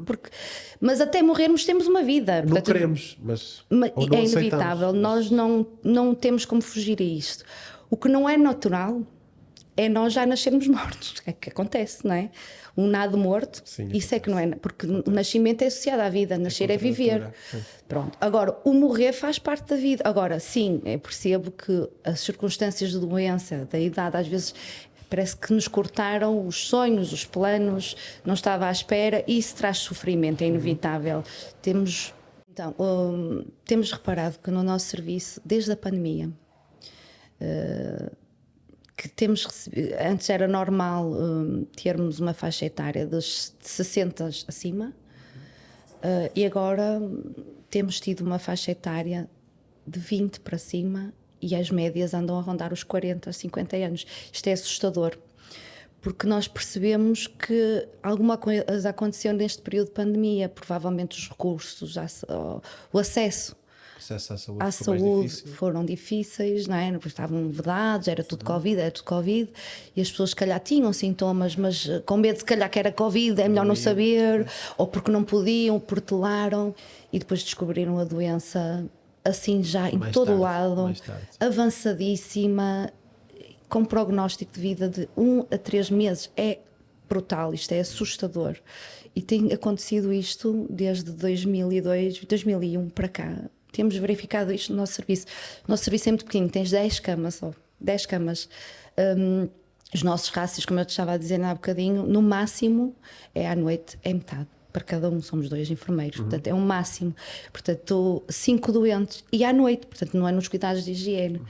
Mas até morrermos temos uma vida. Não queremos, mas é inevitável. Nós não temos como fugir a isto. O que não é natural é nós já nascermos mortos. É que acontece, não é? Um nado morto, sim, isso é que não é. Porque o nascimento é associado à vida, nascer é viver. Pronto. Agora, o morrer faz parte da vida. Agora, sim, eu percebo que as circunstâncias de doença, da idade, às vezes parece que nos cortaram os sonhos, os planos, não estava à espera, e isso traz sofrimento, é inevitável. Temos reparado que no nosso serviço, desde a pandemia, que temos recebido, antes era normal termos uma faixa etária de 60 acima, e agora temos tido uma faixa etária de 20 para cima e as médias andam a rondar os 40, 50 anos. Isto é assustador, porque nós percebemos que alguma coisa aconteceu neste período de pandemia, provavelmente os recursos, o acesso à saúde foram difíceis, não é? Estavam vedados, era tudo Covid, e as pessoas se calhar tinham sintomas, mas com medo de calhar que era Covid, é melhor não saber, ou porque não podiam, portelaram, e depois descobriram a doença assim já em todo o lado, avançadíssima, com prognóstico de vida de 1 a 3 meses. É brutal, isto é assustador. E tem acontecido isto desde 2001 para cá. Temos verificado isto no nosso serviço. O nosso serviço é muito pequeno, tens 10 camas só. 10 camas. Os nossos rácios, como eu te estava a dizer há bocadinho, no máximo é à noite, é metade. Para cada um somos 2 enfermeiros, portanto é um máximo. Portanto, 5 doentes e à noite, portanto não é nos cuidados de higiene.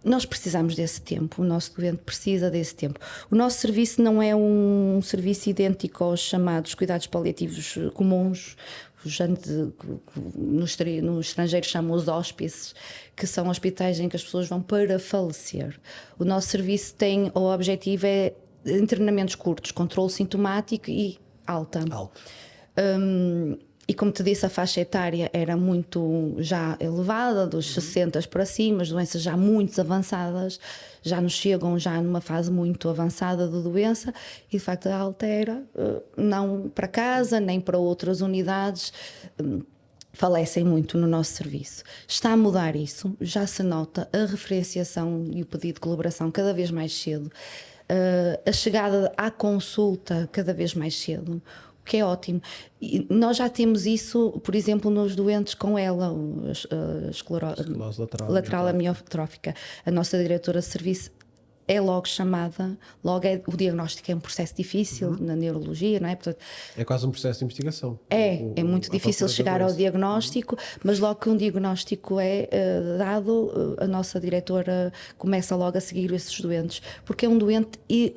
Nós precisamos desse tempo, o nosso doente precisa desse tempo. O nosso serviço não é um serviço idêntico aos chamados cuidados paliativos comuns. no estrangeiro chamam os hóspices, que são hospitais em que as pessoas vão para falecer. O nosso serviço tem, o objetivo é internamentos curtos, controle sintomático e alta. E como te disse, a faixa etária era muito já elevada, dos 60 para cima, as doenças já muito avançadas, já nos chegam já numa fase muito avançada de doença, e de facto a alta era não para casa, nem para outras unidades, falecem muito no nosso serviço. Está a mudar isso, já se nota a referenciação e o pedido de colaboração cada vez mais cedo, a chegada à consulta cada vez mais cedo, que é ótimo. E nós já temos isso, por exemplo, nos doentes com ELA, a esclerose lateral amiotrófica. A nossa diretora de serviço é logo chamada, o diagnóstico é um processo difícil na neurologia, não é? Portanto, é quase um processo de investigação. É muito difícil chegar ao diagnóstico, mas logo que um diagnóstico é dado, a nossa diretora começa logo a seguir esses doentes, porque é um doente que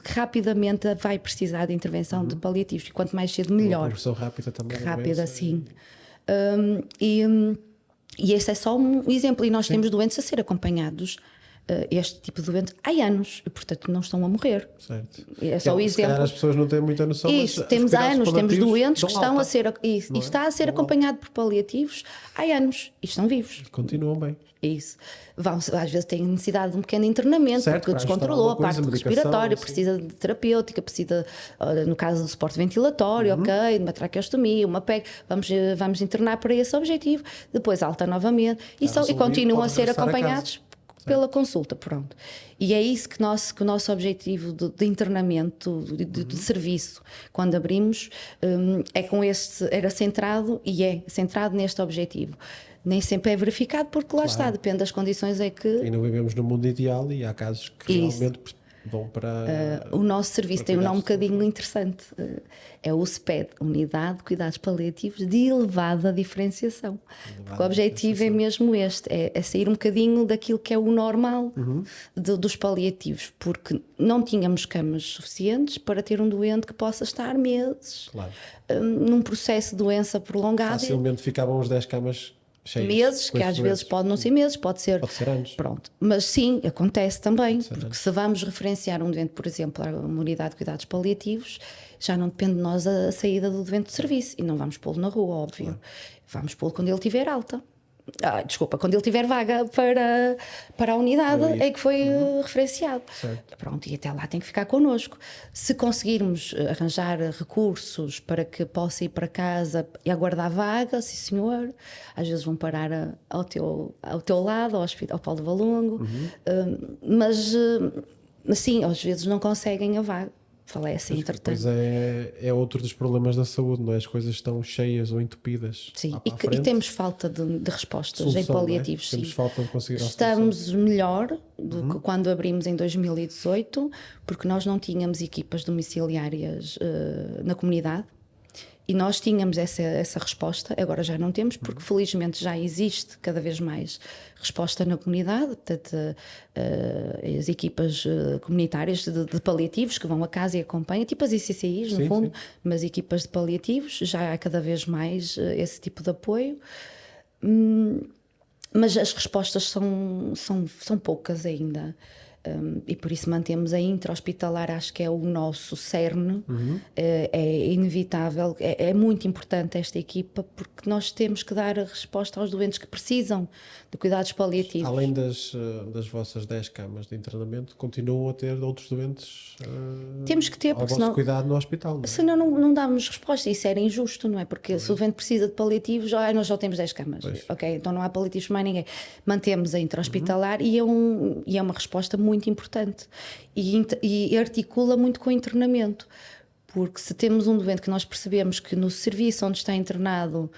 rapidamente vai precisar de intervenção de paliativos, e quanto mais cedo melhor. Uma progressão rápida também. Rápida, sim. E esse é só um exemplo, e nós temos doentes a ser acompanhados, este tipo de doente, há anos, e portanto não estão a morrer. Certo. É só o exemplo. As pessoas não têm muita noção. Isso, temos anos, temos doentes que estão a ser, e está a ser acompanhado por paliativos há anos, e estão vivos. Continuam bem. Isso. Às vezes têm necessidade de um pequeno internamento, certo, porque descontrolou a parte respiratória, precisa de terapêutica, precisa, no caso do suporte ventilatório, ok, de uma traqueostomia, uma PEG, vamos internar para esse objetivo, depois alta novamente, e continuam a ser acompanhados pela consulta, pronto. E é isso que o nosso objetivo de internamento, de serviço, quando abrimos, era centrado, e é centrado neste objetivo. Nem sempre é verificado, porque lá está, depende das condições é que... E não vivemos no mundo ideal, e há casos que realmente vão para... o nosso serviço tem um nome um bocadinho interessante, é o SPED, Unidade de Cuidados Paliativos de Elevada Diferenciação. Porque o objetivo é mesmo este, é sair um bocadinho daquilo que é o normal dos paliativos, porque não tínhamos camas suficientes para ter um doente que possa estar meses num processo de doença prolongada. Facilmente ficavam uns 10 camas cheias, meses, que às vezes pode não ser meses, pode ser anos. Pronto. Mas sim, acontece também, porque se vamos referenciar um doente, por exemplo, a uma unidade de cuidados paliativos, já não depende de nós a saída do doente de serviço, e não vamos pô-lo na rua, óbvio. Vamos pô-lo quando ele tiver alta. Quando ele tiver vaga para a unidade é que foi referenciado. Pronto, e até lá tem que ficar connosco. Se conseguirmos arranjar recursos para que possa ir para casa e aguardar vaga, sim senhor, às vezes vão parar ao teu lado, ao Paulo de Valongo, mas assim, às vezes não conseguem a vaga. Falecem, entretanto. Pois é outro dos problemas da saúde, não é? As coisas estão cheias ou entupidas. Sim, e temos falta de respostas em paliativos. Temos falta de conseguir. Estamos melhor do que quando abrimos em 2018, porque nós não tínhamos equipas domiciliárias na comunidade. E nós tínhamos essa resposta, agora já não temos, porque felizmente já existe cada vez mais resposta na comunidade, portanto, as equipas comunitárias de paliativos que vão a casa e acompanham, tipo as ICCIs, no fundo, mas equipas de paliativos, já há cada vez mais esse tipo de apoio. Mas as respostas são poucas ainda. E por isso mantemos a intra-hospitalar, acho que é o nosso cerne, é inevitável, é muito importante esta equipa, porque nós temos que dar a resposta aos doentes que precisam de cuidados paliativos. Além das vossas 10 camas de internamento, continuam a ter outros doentes temos que ter, porque senão, cuidado no hospital, não é? Senão não damos resposta, isso era injusto, não é? Porque se o doente precisa de paliativos, nós só temos 10 camas, ok, então não há paliativos para mais ninguém. Mantemos a intra-hospitalar e é uma resposta muito importante e articula muito com o internamento, porque se temos um doente que nós percebemos que no serviço onde está internado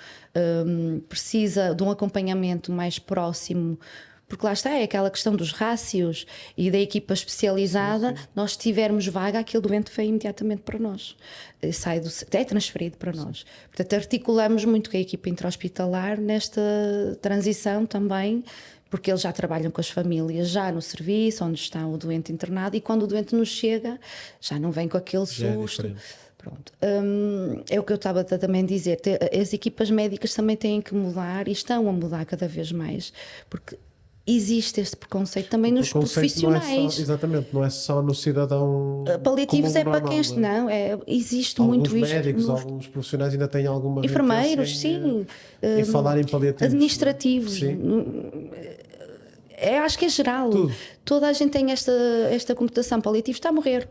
precisa de um acompanhamento mais próximo, porque lá está, é aquela questão dos rácios e da equipa especializada, nós tivermos vaga, aquele doente vem imediatamente para nós, é transferido para nós. Portanto, articulamos muito com a equipa intra-hospitalar nesta transição também, porque eles já trabalham com as famílias, já no serviço, onde está o doente internado, e quando o doente nos chega, já não vem com aquele susto. Pronto. É o que eu estava também a dizer. As equipas médicas também têm que mudar e estão a mudar cada vez mais, porque existe este preconceito também nos profissionais. Exatamente, não é só no cidadão. Paliativos é para normal, quem não é? Existe alguns muito isto. Médicos, alguns profissionais ainda têm alguma Enfermeiros, sim. em falar em paliativos. Administrativos. Sim. Acho que é geral. Tudo. Toda a gente tem esta conotação. Paliativo está a morrer.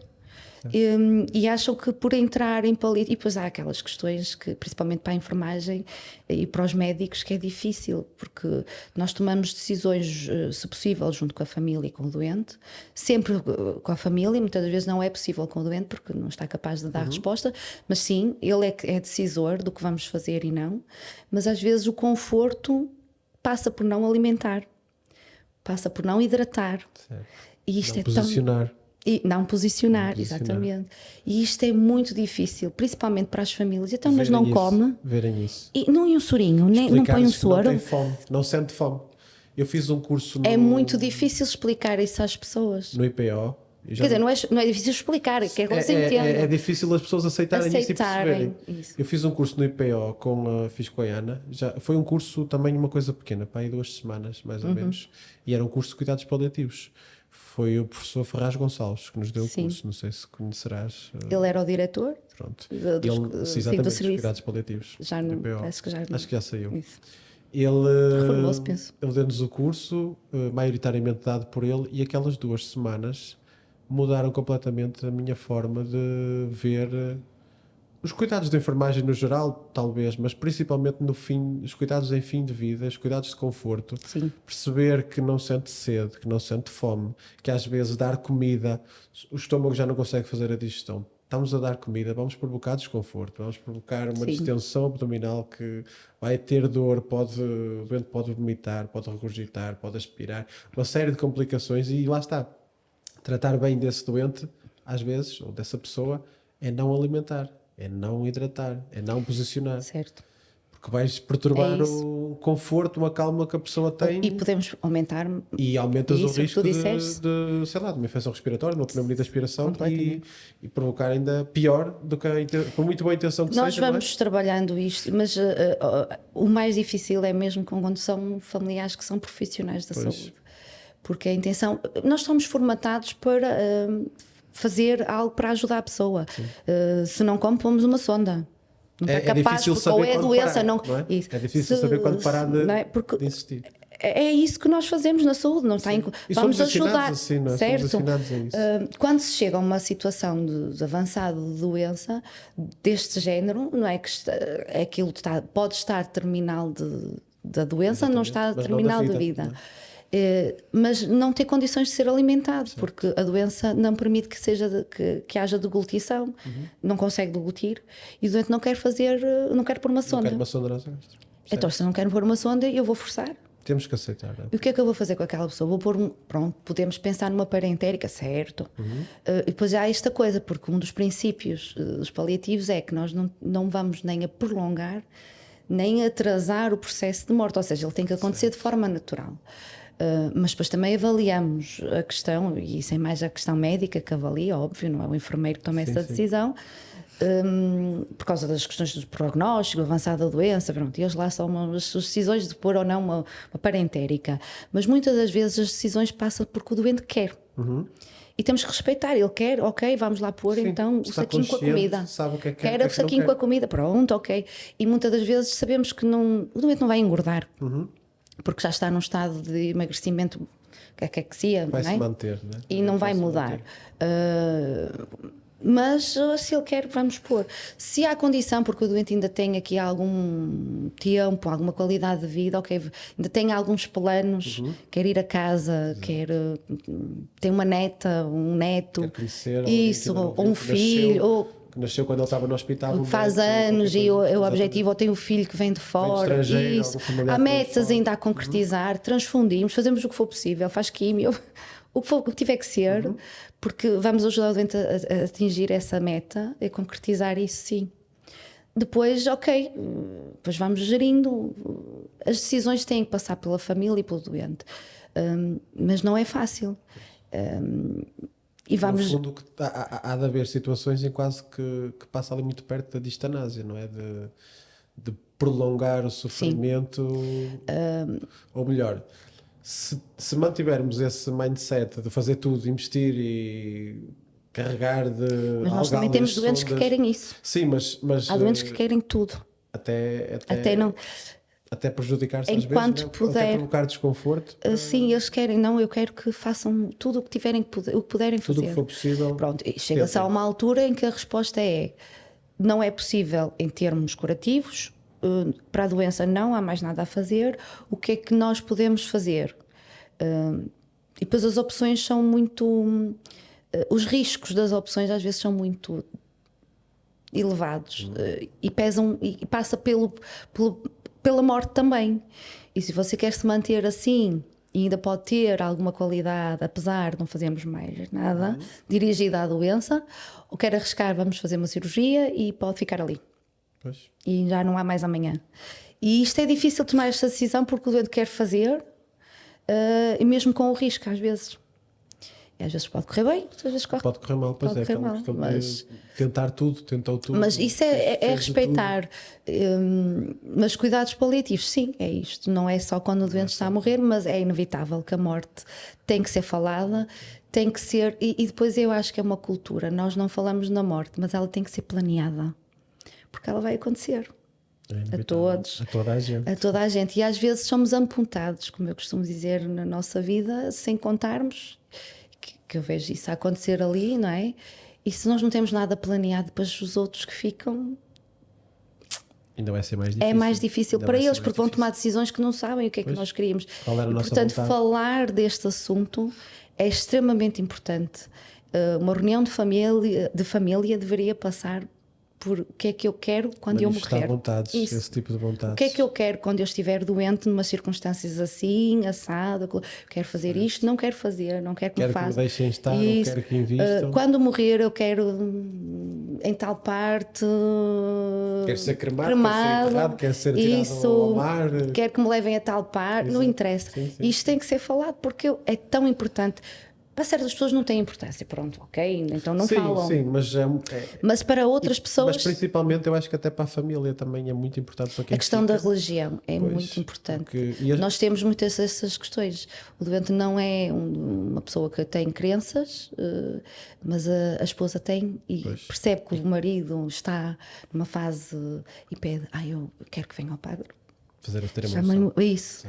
E acham que por entrar em paliativo. E depois há aquelas questões que, principalmente para a enfermagem e para os médicos, que é difícil, porque nós tomamos decisões, se possível, junto com a família e com o doente, sempre com a família. Muitas vezes não é possível com o doente, porque não está capaz de dar resposta, mas sim, ele é decisor do que vamos fazer e não. Mas às vezes o conforto passa por não alimentar, passa por não hidratar. Certo. E isto não é posicionar. tão. E não posicionar, exatamente. E isto é muito difícil, principalmente para as famílias. Então, mas não come. Verem isso. E não um sorinho, nem, não põe um soro. Não tem fome, não sente fome. Eu fiz um curso É muito difícil explicar isso às pessoas. no IPO. Quer dizer, não é difícil explicar, que elas entendam. É difícil as pessoas aceitarem isso e perceberem. Isso. Eu fiz um curso no IPO fiz com a Ana. Foi um curso também, uma coisa pequena, para aí 2 semanas, mais ou menos. E era um curso de cuidados paliativos. Foi o professor Ferraz Gonçalves que nos deu o curso. Não sei se conhecerás. Ele era o diretor. Pronto. Exatamente, dos cuidados paliativos. Já não, parece que já não. Acho que já saiu. Isso. Ele penso. Ele deu-nos o curso, maioritariamente dado por ele, e aquelas 2 semanas mudaram completamente a minha forma de ver os cuidados de enfermagem no geral, talvez, mas principalmente no fim, os cuidados em fim de vida, os cuidados de conforto. Sim. Perceber que não sente sede, que não sente fome, que às vezes dar comida, o estômago já não consegue fazer a digestão. Estamos a dar comida, vamos provocar desconforto, vamos provocar uma distensão abdominal que vai ter dor, o doente pode vomitar, pode regurgitar, pode aspirar, uma série de complicações, e lá está. Tratar bem desse doente, às vezes, ou dessa pessoa, é não alimentar, é não hidratar, é não posicionar. Certo. Porque vais perturbar o conforto, uma calma que a pessoa tem. E podemos aumentar. E aumentas o risco de, sei lá, de uma infecção respiratória, de uma pneumonia de aspiração, e provocar ainda pior do que por muito boa intenção que Nós seja. Nós vamos trabalhando isto, mas o mais difícil é mesmo quando são familiares que são profissionais da saúde. Porque a intenção. Nós somos formatados para fazer algo para ajudar a pessoa. Se não come, pomos uma sonda. Não está capaz, difícil saber ou é quando doença, parar, não. É? É difícil saber quando parar de insistir. É isso que nós fazemos na saúde, não está vamos ajudar, assim, não é? certo? A isso. Quando se chega a uma situação de avançado de doença deste género, não é que aquilo pode estar terminal da doença, não está terminal de vida. Mas não tem condições de ser alimentado, certo. Porque a doença não permite que haja deglutição, não consegue deglutir, e o doente não quer pôr uma sonda. Não quer uma sonda na sua gastra. Então, se não quer pôr uma sonda, eu vou forçar. Temos que aceitar. E o que é que eu vou fazer com aquela pessoa? Vou pôr pronto, podemos pensar numa parentérica, certo? E depois há esta coisa, porque um dos princípios dos paliativos é que nós não vamos nem a prolongar, nem a atrasar o processo de morte, ou seja, ele tem que acontecer de forma natural. Mas depois também avaliamos a questão, e sem mais a questão médica que avalia, óbvio, não é o enfermeiro que toma essa decisão, por causa das questões do prognóstico, avançada da doença, pronto, e eles lá são as decisões de pôr ou não uma parentérica. Mas muitas das vezes as decisões passam porque o doente quer. E temos que respeitar, ele quer, ok, vamos lá pôr então o saquinho com a comida. Sabe o que é que quer o saquinho com a comida, pronto, ok. E muitas das vezes sabemos que o doente não vai engordar. Porque já está num estado de emagrecimento caquexia, vai não é? Se manter, né? E não vai mudar. Mas se ele quer, vamos pôr. Se há condição, porque o doente ainda tem aqui algum tempo, alguma qualidade de vida, ok, ainda tem alguns planos, quer ir a casa, tem uma neta, um neto, quer crescer, isso, ou um filho, que nasceu quando ele estava no hospital. Faz anos e o objetivo, ou tem um filho que vem de fora. Isso. Há metas ainda a concretizar, transfundimos, fazemos o que for possível, faz químio, o que tiver que ser, porque vamos ajudar o doente a atingir essa meta e concretizar isso, sim. Depois, ok, depois vamos gerindo. As decisões têm que passar pela família e pelo doente, mas não é fácil. E vamos... No fundo, há de haver situações em quase que passa ali muito perto da distanásia, não é? De prolongar o sofrimento, ou melhor, se mantivermos esse mindset de fazer tudo, investir e carregar de Mas nós também temos doentes que querem isso. Sim, mas há doentes que querem tudo. Até não... Até prejudicar-se às Enquanto vezes, puder, até provocar desconforto. Sim, eles querem, não, eu quero que façam tudo o que tiverem, o que puderem fazer. Tudo o que for possível. Pronto, chega-se a uma altura em que a resposta é: não é possível em termos curativos, para a doença não há mais nada a fazer, o que é que nós podemos fazer? E depois as opções são muito... os riscos das opções às vezes são muito elevados, e pesam, e passa pela morte também. E se você quer se manter assim e ainda pode ter alguma qualidade, apesar de não fazermos mais nada dirigida à doença, ou quer arriscar, vamos fazer uma cirurgia e pode ficar ali. Pois. E já não há mais amanhã. E isto é difícil tomar esta decisão porque o doente quer fazer, e mesmo com o risco às vezes. E às vezes pode correr bem, às vezes pode correr mal, pois é aquela questão de tentar tudo, tentou tudo. Mas isso é respeitar. Mas cuidados paliativos, sim, é isto. Não é só quando o doente está a morrer, mas é inevitável que a morte tem que ser falada, tem que ser. E depois eu acho que é uma cultura. Nós não falamos na morte, mas ela tem que ser planeada, porque ela vai acontecer. A todos, a toda a gente. A toda a gente. E às vezes somos apontados, como eu costumo dizer, na nossa vida, sem contarmos, que eu vejo isso a acontecer ali, não é? E se nós não temos nada planeado, depois os outros que ficam... Ainda vai ser mais difícil. É mais difícil para eles, porque vão tomar decisões que não sabem o que é que nós queríamos. Qual era a nossa portanto, vontade? falar deste assunto é extremamente importante. Uma reunião de família deveria passar por o que é que eu quero quando eu morrer. Vontades, esse tipo de vontades. O que é que eu quero quando eu estiver doente, numa circunstâncias assim, assado, quero fazer isto, não quero fazer, não quero que me façam. Quero que me deixem estar, não quero que invistam. Quando morrer eu quero em tal parte... Quero ser cremado, quero ser enterrado, quero ser tirado ao mar. Quero que me levem a tal parte, não interessa. Sim. Isto tem que ser falado porque é tão importante. Para certas pessoas não tem importância, pronto, ok, então não falam. Sim, mas para outras pessoas... Mas principalmente eu acho que até para a família também é muito importante. Para quem a questão da religião é muito importante. Nós temos muitas dessas questões. O doente não é uma pessoa que tem crenças, mas a esposa tem e percebe que o marido está numa fase e pede: eu quero que venha ao padre. Fazer a extrema-unção. Isso.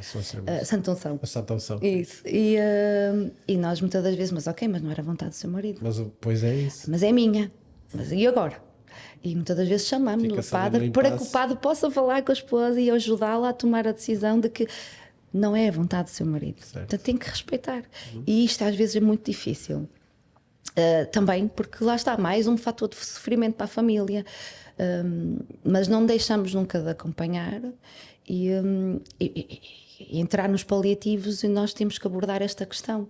Santa unção. A santa unção. Isso. E nós muitas das vezes, mas não era vontade do seu marido. Mas pois é isso. Mas é minha. Mas e agora? E muitas das vezes chamamos o padre para que o padre possa falar com a esposa e ajudá-la a tomar a decisão de que não é a vontade do seu marido. Portanto, tem que respeitar. E isto às vezes é muito difícil. Também porque lá está, mais um fator de sofrimento para a família. Mas não deixamos nunca de acompanhar e entrar nos paliativos, e nós temos que abordar esta questão,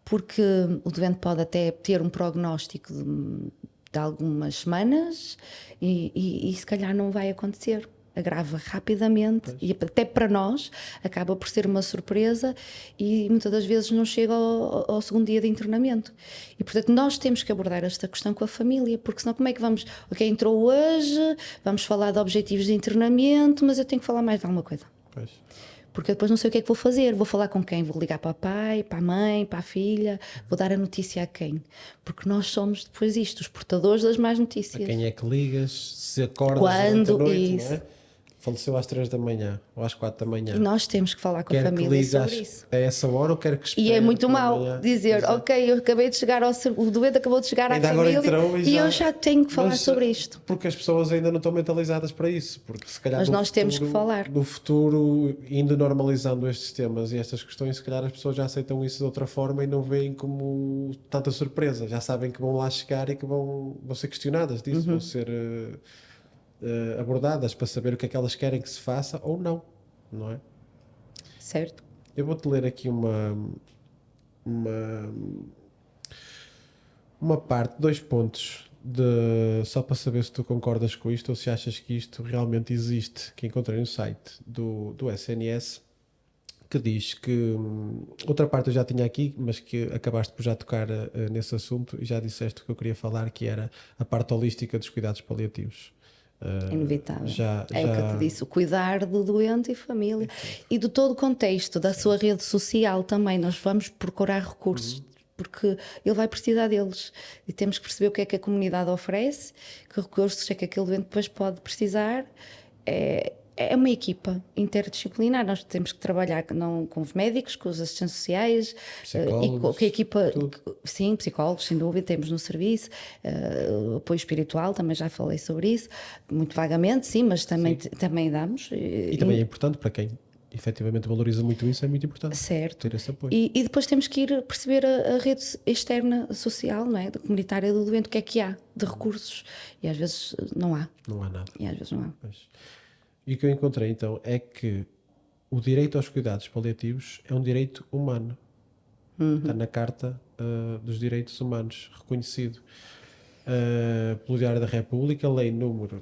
porque o doente pode até ter um prognóstico de algumas semanas e se calhar não vai acontecer. Agrava rapidamente e até para nós acaba por ser uma surpresa e muitas das vezes não chega ao segundo dia de internamento. E portanto nós temos que abordar esta questão com a família, porque senão como é que vamos... Ok, entrou hoje, vamos falar de objetivos de internamento, mas eu tenho que falar mais de alguma coisa. Porque eu depois não sei o que é que vou fazer. Vou falar com quem? Vou ligar para o pai, para a mãe, para a filha? Vou dar a notícia a quem? Porque nós somos depois os portadores das más notícias. A quem é que ligas? Se acordas quando à noite, isso. não é? Faleceu às 3 da manhã ou às 4 da manhã. E nós temos que falar com a família sobre isso. A essa hora ou quer que espere? E é muito mau dizer, ok, eu acabei de chegar o doente acabou de chegar à família e eu já tenho que falar sobre isto. Porque as pessoas ainda não estão mentalizadas para isso. Porque se calhar mas nós temos que falar. No futuro, indo normalizando estes temas e estas questões, se calhar as pessoas já aceitam isso de outra forma e não veem como tanta surpresa. Já sabem que vão lá chegar e que vão ser questionadas disso, vão ser... abordadas para saber o que é que elas querem que se faça ou não, não é? Certo. Eu vou-te ler aqui uma parte, 2 pontos, só para saber se tu concordas com isto ou se achas que isto realmente existe, que encontrei no site do SNS, que diz que outra parte eu já tinha aqui, mas que acabaste por já tocar nesse assunto e já disseste o que eu queria falar, que era a parte holística dos cuidados paliativos. Inevitável. Já, É o que eu te disse, o cuidar do doente e família e de todo o contexto, da sua rede social também. Nós vamos procurar recursos. Porque ele vai precisar deles e temos que perceber o que é que a comunidade oferece, que recursos é que aquele doente depois pode precisar. É uma equipa interdisciplinar. Nós temos que trabalhar não com os médicos, com os assistentes sociais e com a equipa. Sim, psicólogos, sem dúvida, temos no serviço, apoio espiritual, também já falei sobre isso, muito vagamente, sim, mas também damos. E também é importante para quem efetivamente valoriza muito isso, é muito importante certo. ter esse apoio. E depois temos que ir perceber a rede externa social, não é? Da comunitária do doente, o que é que há de recursos. E às vezes não há. Não há nada. E às vezes não há. E o que eu encontrei então é que o direito aos cuidados paliativos é um direito humano. Está na Carta dos Direitos Humanos, reconhecido pelo Diário da República, lei número,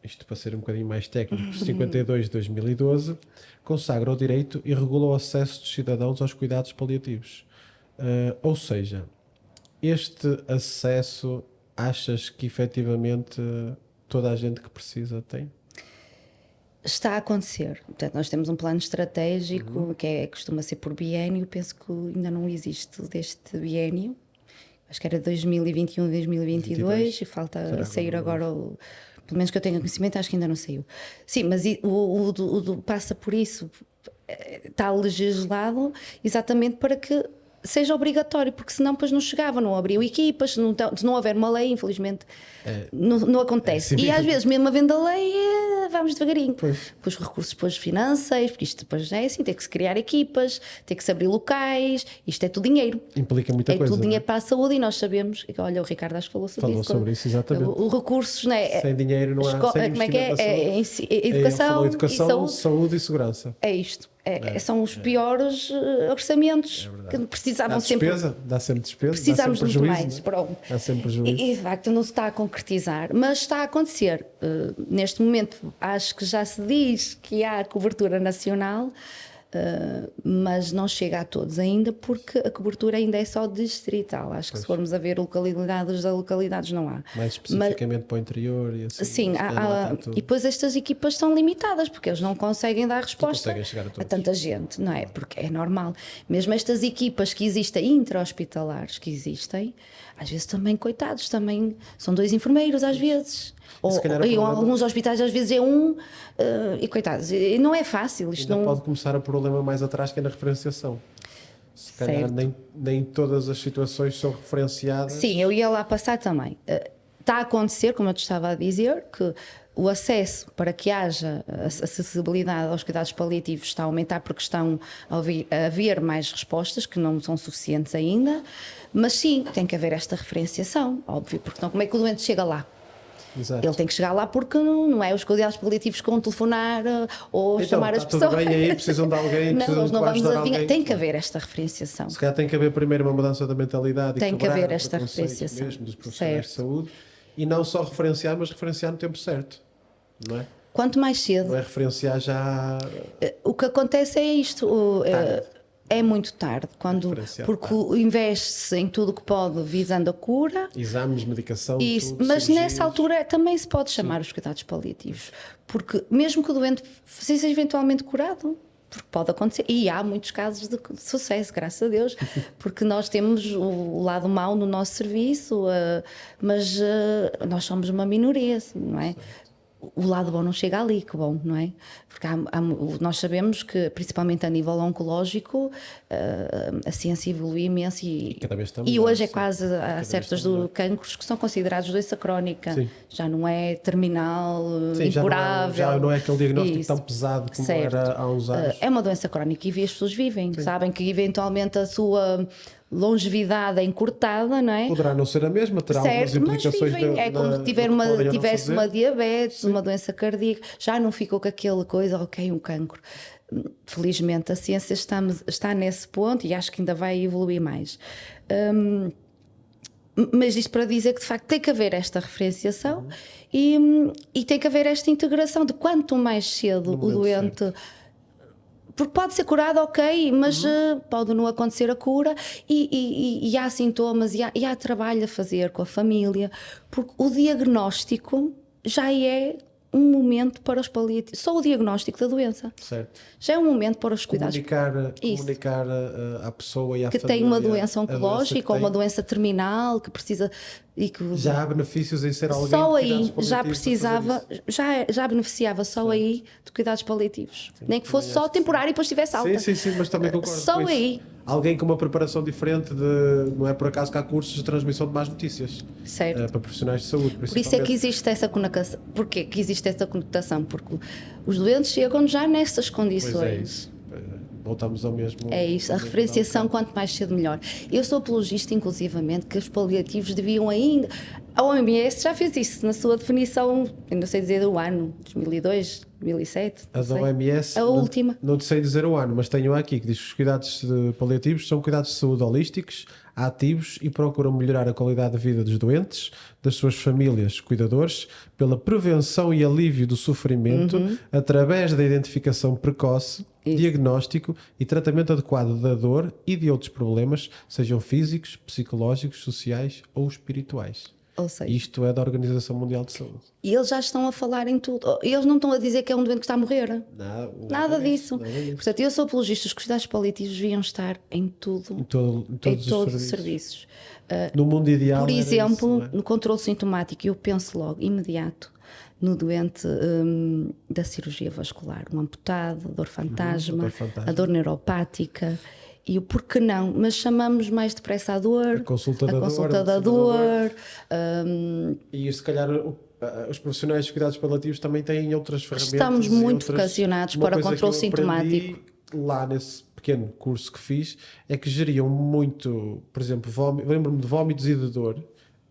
isto para ser um bocadinho mais técnico, 52 de 2012, consagra o direito e regula o acesso dos cidadãos aos cuidados paliativos. Ou seja, este acesso, achas que efetivamente toda a gente que precisa tem? Está a acontecer. Portanto, nós temos um plano estratégico que costuma ser por biénio. Penso que ainda não existe deste biénio. Acho que era 2021, 2022 e falta sair agora, pelo menos que eu tenha conhecimento, acho que ainda não saiu. Sim, mas passa por isso. Está legislado exatamente para que seja obrigatório, porque senão depois não chegava, não abriam equipas, se não houver uma lei, infelizmente, não acontece. E às vezes, mesmo havendo a lei, vamos devagarinho. Depois os recursos depois financeiros, porque isto depois é assim, tem que se criar equipas, tem que se abrir locais, isto é tudo dinheiro. Implica muita coisa. É tudo dinheiro para a saúde e nós sabemos, olha, o Ricardo acho que falou sobre isso. Exatamente. Os recursos, não é? Sem dinheiro não há, sem como é que é? Educação, saúde e segurança. É isto. São os piores orçamentos que precisavam sempre. Dá sempre despesa. Precisamos muito mais. Né? Pronto. Dá sempre prejuízo. E de facto não se está a concretizar, mas está a acontecer. Neste momento acho que já se diz que há cobertura nacional, mas não chega a todos ainda, porque a cobertura ainda é só distrital. Acho que se formos a ver localidades a localidades não há. Mais especificamente para o interior e assim. Sim, e depois estas equipas são limitadas, porque eles não conseguem dar resposta a tanta gente, não é? Porque é normal. Mesmo estas equipas que existem, intra-hospitalares que existem, às vezes também, coitados, também são 2 enfermeiros às vezes. Ou em alguns hospitais às vezes é e coitados, não é fácil. Isto ainda pode começar a problema mais atrás, que é na referenciação. Se calhar nem todas as situações são referenciadas. Sim, eu ia lá passar também. Está a acontecer, como eu te estava a dizer, que o acesso para que haja acessibilidade aos cuidados paliativos está a aumentar, porque estão a haver mais respostas que não são suficientes ainda, mas sim, tem que haver esta referenciação, óbvio, porque senão como é que o doente chega lá? Exato. Ele tem que chegar lá porque não é os cuidados paliativos que vão telefonar ou chamar as pessoas. Tudo bem aí, precisam de alguém, não vamos adivinhar. Tem que haver esta referenciação. Se calhar tem que haver primeiro uma mudança da mentalidade tem e que haver esta referenciação mesmo dos profissionais de saúde, e não só referenciar, mas referenciar no tempo certo, não é? Quanto mais cedo. Não é referenciar já. O que acontece é isto. É muito tarde, porque investe-se em tudo o que pode visando a cura. Exames, medicação, tudo, mas cirurgias. Nessa altura também se pode chamar os cuidados paliativos, porque mesmo que o doente seja eventualmente curado, porque pode acontecer, e há muitos casos de sucesso, graças a Deus, porque nós temos o lado mau no nosso serviço, mas nós somos uma minoria, não é? O lado bom não chega ali, que bom, não é? Porque nós sabemos que, principalmente a nível oncológico, a ciência evolui imenso e hoje é quase há certos cancros que são considerados doença crónica. Sim. Já não é terminal, incurável. Já não é aquele diagnóstico tão pesado como era há uns anos. É uma doença crónica e as pessoas vivem, sabem que eventualmente a sua longevidade é encurtada, não é? Poderá não ser a mesma, terá algumas implicações. É como se tivesse uma diabetes, uma doença cardíaca, já não ficou com aquela coisa, ok, um cancro. Felizmente a ciência está nesse ponto e acho que ainda vai evoluir mais. Mas isto para dizer que de facto tem que haver esta referenciação e tem que haver esta integração de quanto mais cedo o doente Porque pode ser curado, ok, mas pode não acontecer a cura e há sintomas e há trabalho a fazer com a família, porque o diagnóstico já é um momento para os paliativos. Só o diagnóstico da doença. Certo. Já é um momento para os cuidados. Comunicar à pessoa e à que família. tem uma doença oncológica ou uma doença terminal que precisa. E que já há benefícios em ser alguém só de aí já precisava, já beneficiava só Sim. aí de cuidados paliativos. Sim, nem que fosse só temporário e depois estivesse alta. Sim, mas também concordo só com aí. Isso. Alguém com uma preparação diferente, não é por acaso que há cursos de transmissão de más notícias. Certo. Para profissionais de saúde. Por isso é que existe essa conotação. Porquê que existe essa conotação? Porque os doentes chegam já nessas condições. Pois é isso. Voltamos ao mesmo. É isso, a referenciação quanto mais cedo melhor. Eu sou apologista, inclusivamente, que os paliativos deviam ainda. A OMS já fez isso na sua definição, eu não sei dizer o ano, 2002, 2007. A da OMS, a última. Não te sei dizer o ano, mas tenho aqui que diz que os cuidados paliativos são cuidados de saúde holísticos, ativos e procuram melhorar a qualidade de vida dos doentes, das suas famílias, cuidadores, pela prevenção e alívio do sofrimento através da identificação precoce, diagnóstico e tratamento adequado da dor e de outros problemas, sejam físicos, psicológicos, sociais ou espirituais. Ou seja, isto é da Organização Mundial de Saúde. E eles já estão a falar em tudo. Eles não estão a dizer que é um doente que está a morrer. Nada disso. Portanto, eu sou apologista. Os cuidados paliativos deviam estar em tudo. Em todos os serviços. No mundo ideal. Por exemplo, isso, no controle sintomático, eu penso logo, imediato, no doente da cirurgia vascular. Um amputado, a dor fantasma, a dor neuropática. E o porquê não? Mas chamamos mais depressa a dor, a consulta da dor. E se calhar os profissionais de cuidados paliativos também têm outras ferramentas. Estamos muito vocacionados para o controle sintomático. Lá nesse pequeno curso que fiz, é que geriam muito, por exemplo, lembro-me de vómitos e de dor.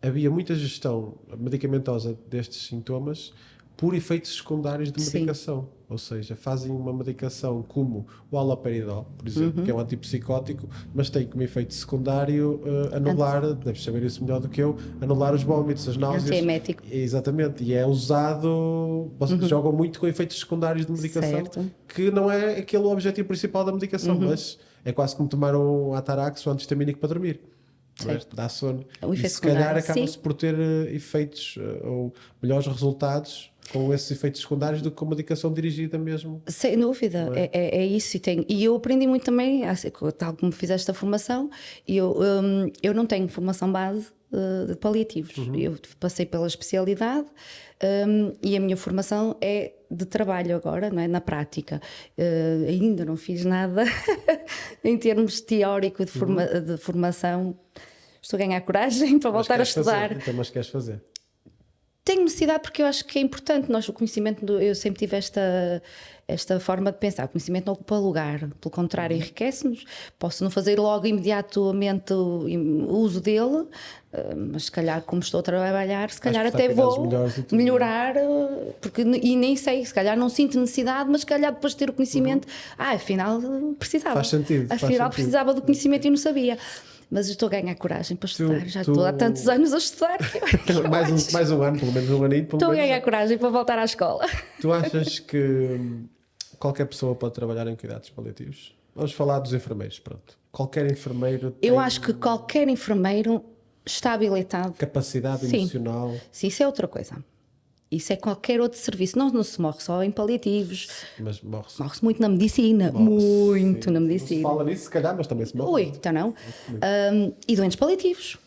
Havia muita gestão medicamentosa destes sintomas por efeitos secundários de medicação. Sim. Ou seja, fazem uma medicação como o haloperidol, por exemplo, que é um antipsicótico, mas tem como efeito secundário anular, deves saber isso melhor do que eu, anular os vómitos, as náuseas. Antiemético. Exatamente, e é usado, jogam muito com efeitos secundários de medicação, que não é aquele o objetivo principal da medicação, mas é quase como tomar um Atarax ou um antihistamínico para dormir. Dá sono. E se calhar acaba-se por ter efeitos ou melhores resultados com esses efeitos secundários do que com medicação dirigida mesmo. Sem dúvida, é isso. E eu aprendi muito também, tal como fiz esta formação, eu não tenho formação base de paliativos. Eu passei pela especialidade e a minha formação é de trabalho agora, não é? Na prática. Ainda não fiz nada em termos teórico de formação. Estou a ganhar coragem para voltar a estudar. Então, mas queres fazer? Tenho necessidade porque eu acho que é importante. O conhecimento, eu sempre tive esta forma de pensar. O conhecimento não ocupa lugar, pelo contrário, enriquece-nos. Posso não fazer logo imediatamente o uso dele, mas se calhar, como estou a trabalhar, se calhar até vou melhorar, porque, e nem sei, se calhar não sinto necessidade, mas se calhar depois de ter o conhecimento, afinal precisava. Faz sentido. Afinal precisava do conhecimento e não sabia. Mas eu estou a ganhar coragem para estudar. Já estou há tantos anos a estudar. mais um ano, pelo menos um aninho. Estou a ganhar coragem para voltar à escola. Tu achas que qualquer pessoa pode trabalhar em cuidados paliativos? Vamos falar dos enfermeiros, pronto. Qualquer enfermeiro tem... Eu acho que qualquer enfermeiro está habilitado. Capacidade emocional. Sim, isso é outra coisa. Isso é qualquer outro serviço. Não se morre só em paliativos. Mas morre-se muito na medicina. Muito na medicina. Não se fala nisso, se calhar, mas também se morre. Então não. E doentes paliativos.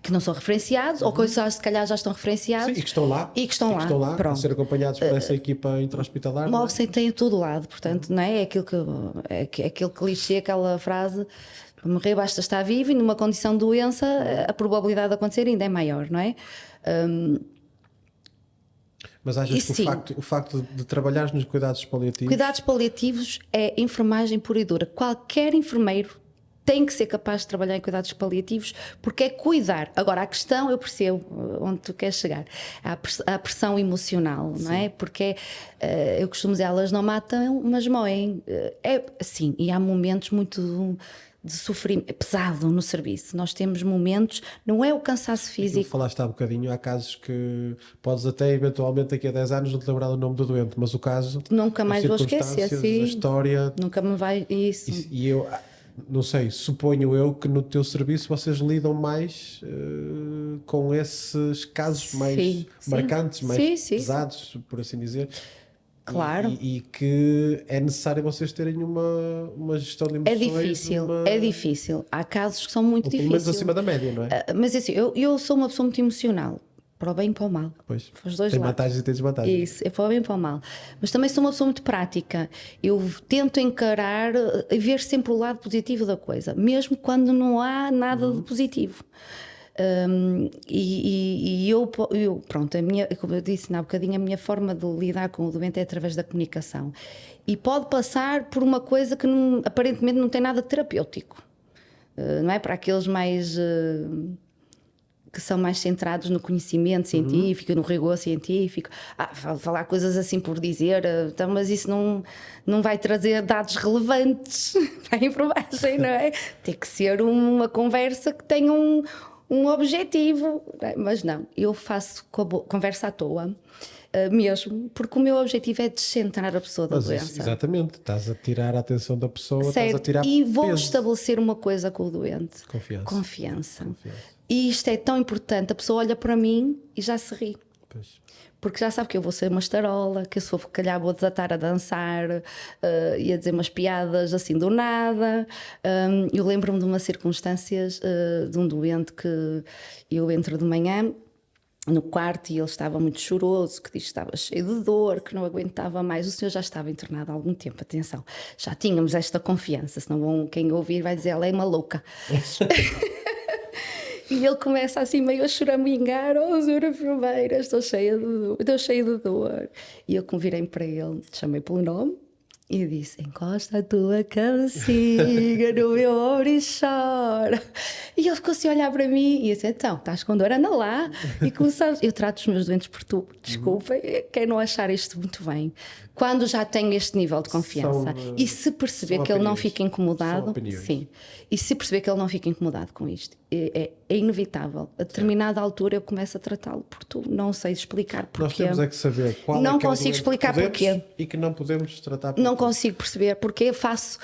Que não são referenciados, ou coisas se calhar já estão referenciados. Sim, e que estão lá. E que estão lá. A ser acompanhados por essa equipa intra-hospitalar. Move-se tem em todo lado. Portanto, não é? Aquele clichê, aquela frase... Para morrer basta estar vivo, e numa condição de doença a probabilidade de acontecer ainda é maior, não é? Mas achas que o facto de trabalhar nos cuidados paliativos... Cuidados paliativos é enfermagem pura e dura. Qualquer enfermeiro tem que ser capaz de trabalhar em cuidados paliativos, porque é cuidar. Agora, a questão, eu percebo onde tu queres chegar, a pressão emocional, não é? Porque eu costumo dizer, elas não matam, mas moem. É assim, e há momentos muito de sofrimento, é pesado no serviço. Nós temos momentos, não é o cansaço físico. Aquilo que falaste há bocadinho, há casos que podes até eventualmente daqui a 10 anos não te lembrar do nome do doente, mas o caso, Nunca mais as vou esquecer, circunstâncias, sim. a história. Nunca me vai. Isso. E eu não sei, suponho eu que no teu serviço vocês lidam mais com esses casos mais marcantes, mais pesados, por assim dizer. Claro. E que é necessário vocês terem uma gestão de emoções. É difícil. Há casos que são muito difíceis. Pelo menos acima da média, não é? Mas assim, eu sou uma pessoa muito emocional. Para o bem e para o mal. Pois. Para os dois tem lados. vantagens e tem desvantagens. Isso, é para o bem e para o mal. Mas também sou uma pessoa muito prática. Eu tento encarar e ver sempre o lado positivo da coisa, mesmo quando não há nada de positivo. Pronto, como eu disse há bocadinho, a minha forma de lidar com o doente é através da comunicação. E pode passar por uma coisa que aparentemente não tem nada de terapêutico. Não é? Para aqueles mais... que são mais centrados no conhecimento científico, no rigor científico. Falar coisas assim por dizer, então, mas isso não vai trazer dados relevantes para a enfermagem, não é? Tem que ser uma conversa que tenha um objetivo. Mas não, eu faço conversa à toa. Mesmo, porque o meu objetivo é descentrar a pessoa da doença. Exatamente, estás a tirar a atenção da pessoa, certo. Estás a tirar e vou peso. Estabelecer uma coisa com o doente: confiança. E isto é tão importante. A pessoa olha para mim e já se ri. Pois. Porque já sabe que eu vou ser uma estarola, que se for calhar vou desatar a dançar e a dizer umas piadas assim do nada. Eu lembro-me de umas circunstâncias de um doente que eu entro de manhã no quarto e ele estava muito choroso, que diz que estava cheio de dor, que não aguentava mais. O senhor já estava internado há algum tempo, atenção. Já tínhamos esta confiança, senão quem ouvir vai dizer, ela é maluca. E ele começa assim meio a choramingar: oh, senhora enfermeira, estou cheio de dor. E eu virei para ele, chamei pelo nome e disse: encosta a tua cabecinha no meu ombro e chora. E ele ficou assim a olhar para mim e eu disse: então, estás com dor, anda lá. E começamos, eu trato os meus doentes por tu, desculpem, quem não achar isto muito bem, quando já tenho este nível de confiança e se perceber que ele não fica incomodado, sim, e se perceber que ele não fica incomodado com isto, é inevitável. A determinada altura eu começo a tratá-lo por tu, não sei explicar porquê. Nós temos é que saber qual não é que consigo explicar porquê e que não podemos tratar por não consigo perceber porque faço,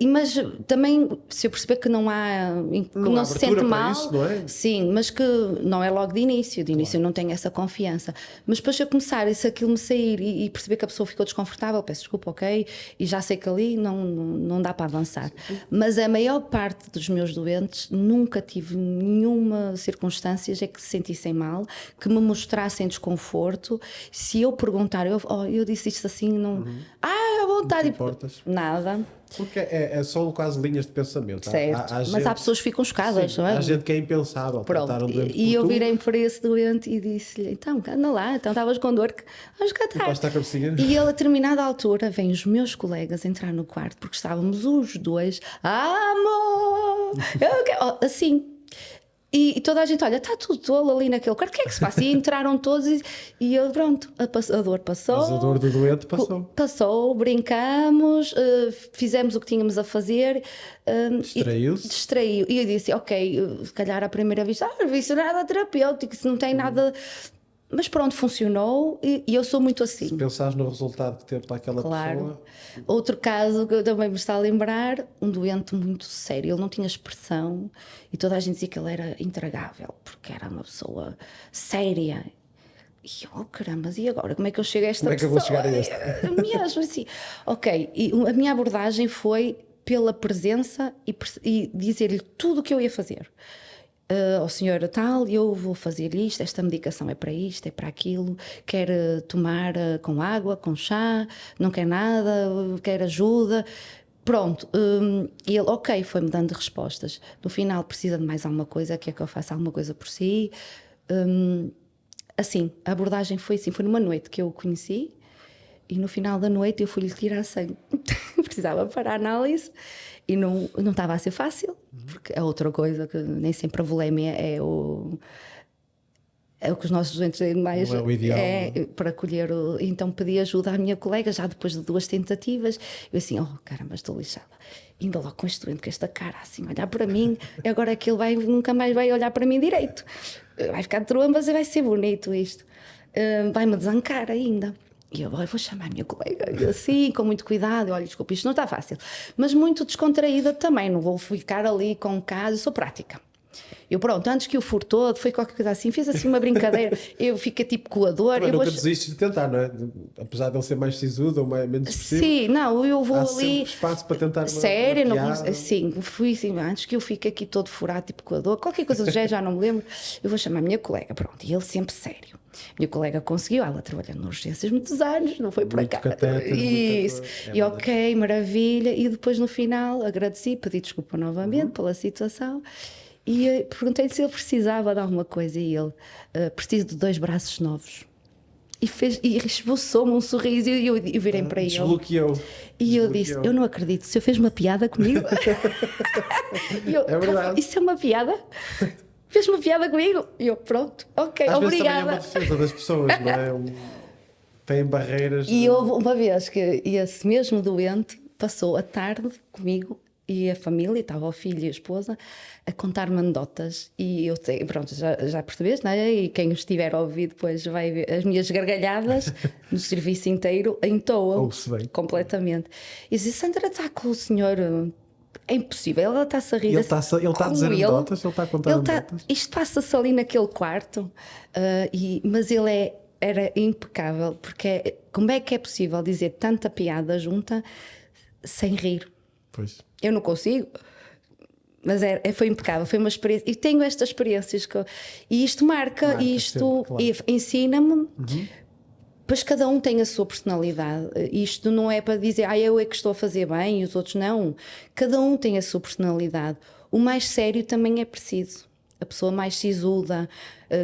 mas também se eu perceber que não há, que não se sente mal, isso, não é? Sim, mas que não é logo de início claro. Eu não tenho essa confiança, mas depois se eu começar e se aquilo me sair e perceber que a pessoa ficou desconfortável, peço desculpa, ok, e já sei que ali não dá para avançar. Mas a maior parte dos meus doentes nunca tive nenhuma circunstância é que se sentissem mal, que me mostrassem desconforto. Se eu perguntar, eu disse isto assim, não... à vontade. Não te importas? Nada. Porque são quase linhas de pensamento. Certo. Mas há pessoas que ficam chocadas, sim, não é? Há gente que é impensável tratar um doente. E eu virei para esse doente e disse-lhe: então, anda lá, então estavas com dor, vamos catar. E ele, a determinada altura, vem os meus colegas entrar no quarto, porque estávamos os dois, amor, assim. E toda a gente, olha, está tudo tolo ali naquele quarto, o que é que se passa? E entraram todos e eu, pronto, a dor passou. Mas a dor do doente passou. Passou, brincamos, fizemos o que tínhamos a fazer. Distraiu-se? Distraiu. E eu disse, ok, se calhar à primeira vista, isso não é nada terapêutico, isso não tem nada... Mas pronto, funcionou e eu sou muito assim. Se pensares no resultado que teve para aquela pessoa... Outro caso que eu também me está a lembrar, um doente muito sério, ele não tinha expressão e toda a gente dizia que ele era intragável, porque era uma pessoa séria. E eu, oh caramba, e agora? Como é que eu chego a esta pessoa? Como é que eu vou chegar a este? Mesmo assim. Ok, e a minha abordagem foi pela presença e dizer-lhe tudo o que eu ia fazer. Ao senhor tal, eu vou fazer isto, esta medicação é para isto, é para aquilo, quer tomar com água, com chá, não quer nada, quer ajuda. Pronto, ele, ok, foi-me dando respostas. No final, precisa de mais alguma coisa, quer que eu faça alguma coisa por si. Assim, a abordagem foi assim, foi numa noite que eu o conheci. E no final da noite eu fui-lhe tirar sangue, porque precisava para a análise e não estava a ser fácil, porque é outra coisa que nem sempre a volemia é o que os nossos doentes têm mais. Não é o ideal, para colher. Então pedi ajuda à minha colega, já depois de 2 tentativas. Eu assim, oh caramba, estou lixada. Ainda logo com este doente, com esta cara assim, olhar para mim, agora é que ele nunca mais vai olhar para mim direito. Vai ficar de trombas e vai ser bonito isto. Vai-me desancar ainda. E eu vou chamar a minha colega, e assim, com muito cuidado, olha, desculpa, isto não está fácil. Mas muito descontraída também, não vou ficar ali com o caso, eu sou prática. Eu pronto, antes que o furo todo, foi qualquer coisa assim, fiz assim uma brincadeira, eu fiquei tipo coador. Mas nunca desistes de tentar, não é? Apesar de ele ser mais sisudo ou menos expressivo. Sim, não, eu vou há ali. Espaço para tentar Sério, uma não, sim, fui assim, antes que eu fique aqui todo furado, tipo coador, qualquer coisa do género, já não me lembro. Eu vou chamar a minha colega, pronto, e ele sempre sério. Minha colega conseguiu, ela trabalhando nas urgências muitos anos, não foi por acaso. Isso, e ok, maravilha. E depois no final agradeci, pedi desculpa novamente pela situação. E perguntei-lhe se ele precisava de alguma coisa e ele, preciso de 2 braços novos. E esboçou-me um sorriso e eu virei para ele. Desbloqueou. E eu disse, eu não acredito, o senhor fez uma piada comigo? É verdade. Isso é uma piada? Fez uma piada comigo? E eu, pronto, ok, às obrigada. Vezes também é uma defesa das pessoas, não é? Têm barreiras. E houve uma vez que esse mesmo doente passou a tarde comigo e a família, estava o filho e a esposa, a contar-me anedotas. E eu, pronto, já percebeste, não é? E quem estiver a ouvir depois vai ver as minhas gargalhadas no serviço inteiro, entoam completamente. E disse, Sandra, está com o senhor... É impossível, ela está-se a rir. Ele está a dizer anedotas, ele está a contar anedotas. Isto passa-se ali naquele quarto, mas ele era impecável, porque como é que é possível dizer tanta piada junta sem rir? Pois. Eu não consigo, mas foi impecável, foi uma experiência. E tenho estas experiências, e isto marca isto sempre, claro. Ensina-me. Pois cada um tem a sua personalidade. Isto não é para dizer, eu é que estou a fazer bem e os outros não. Cada um tem a sua personalidade. O mais sério também é preciso. A pessoa mais sisuda,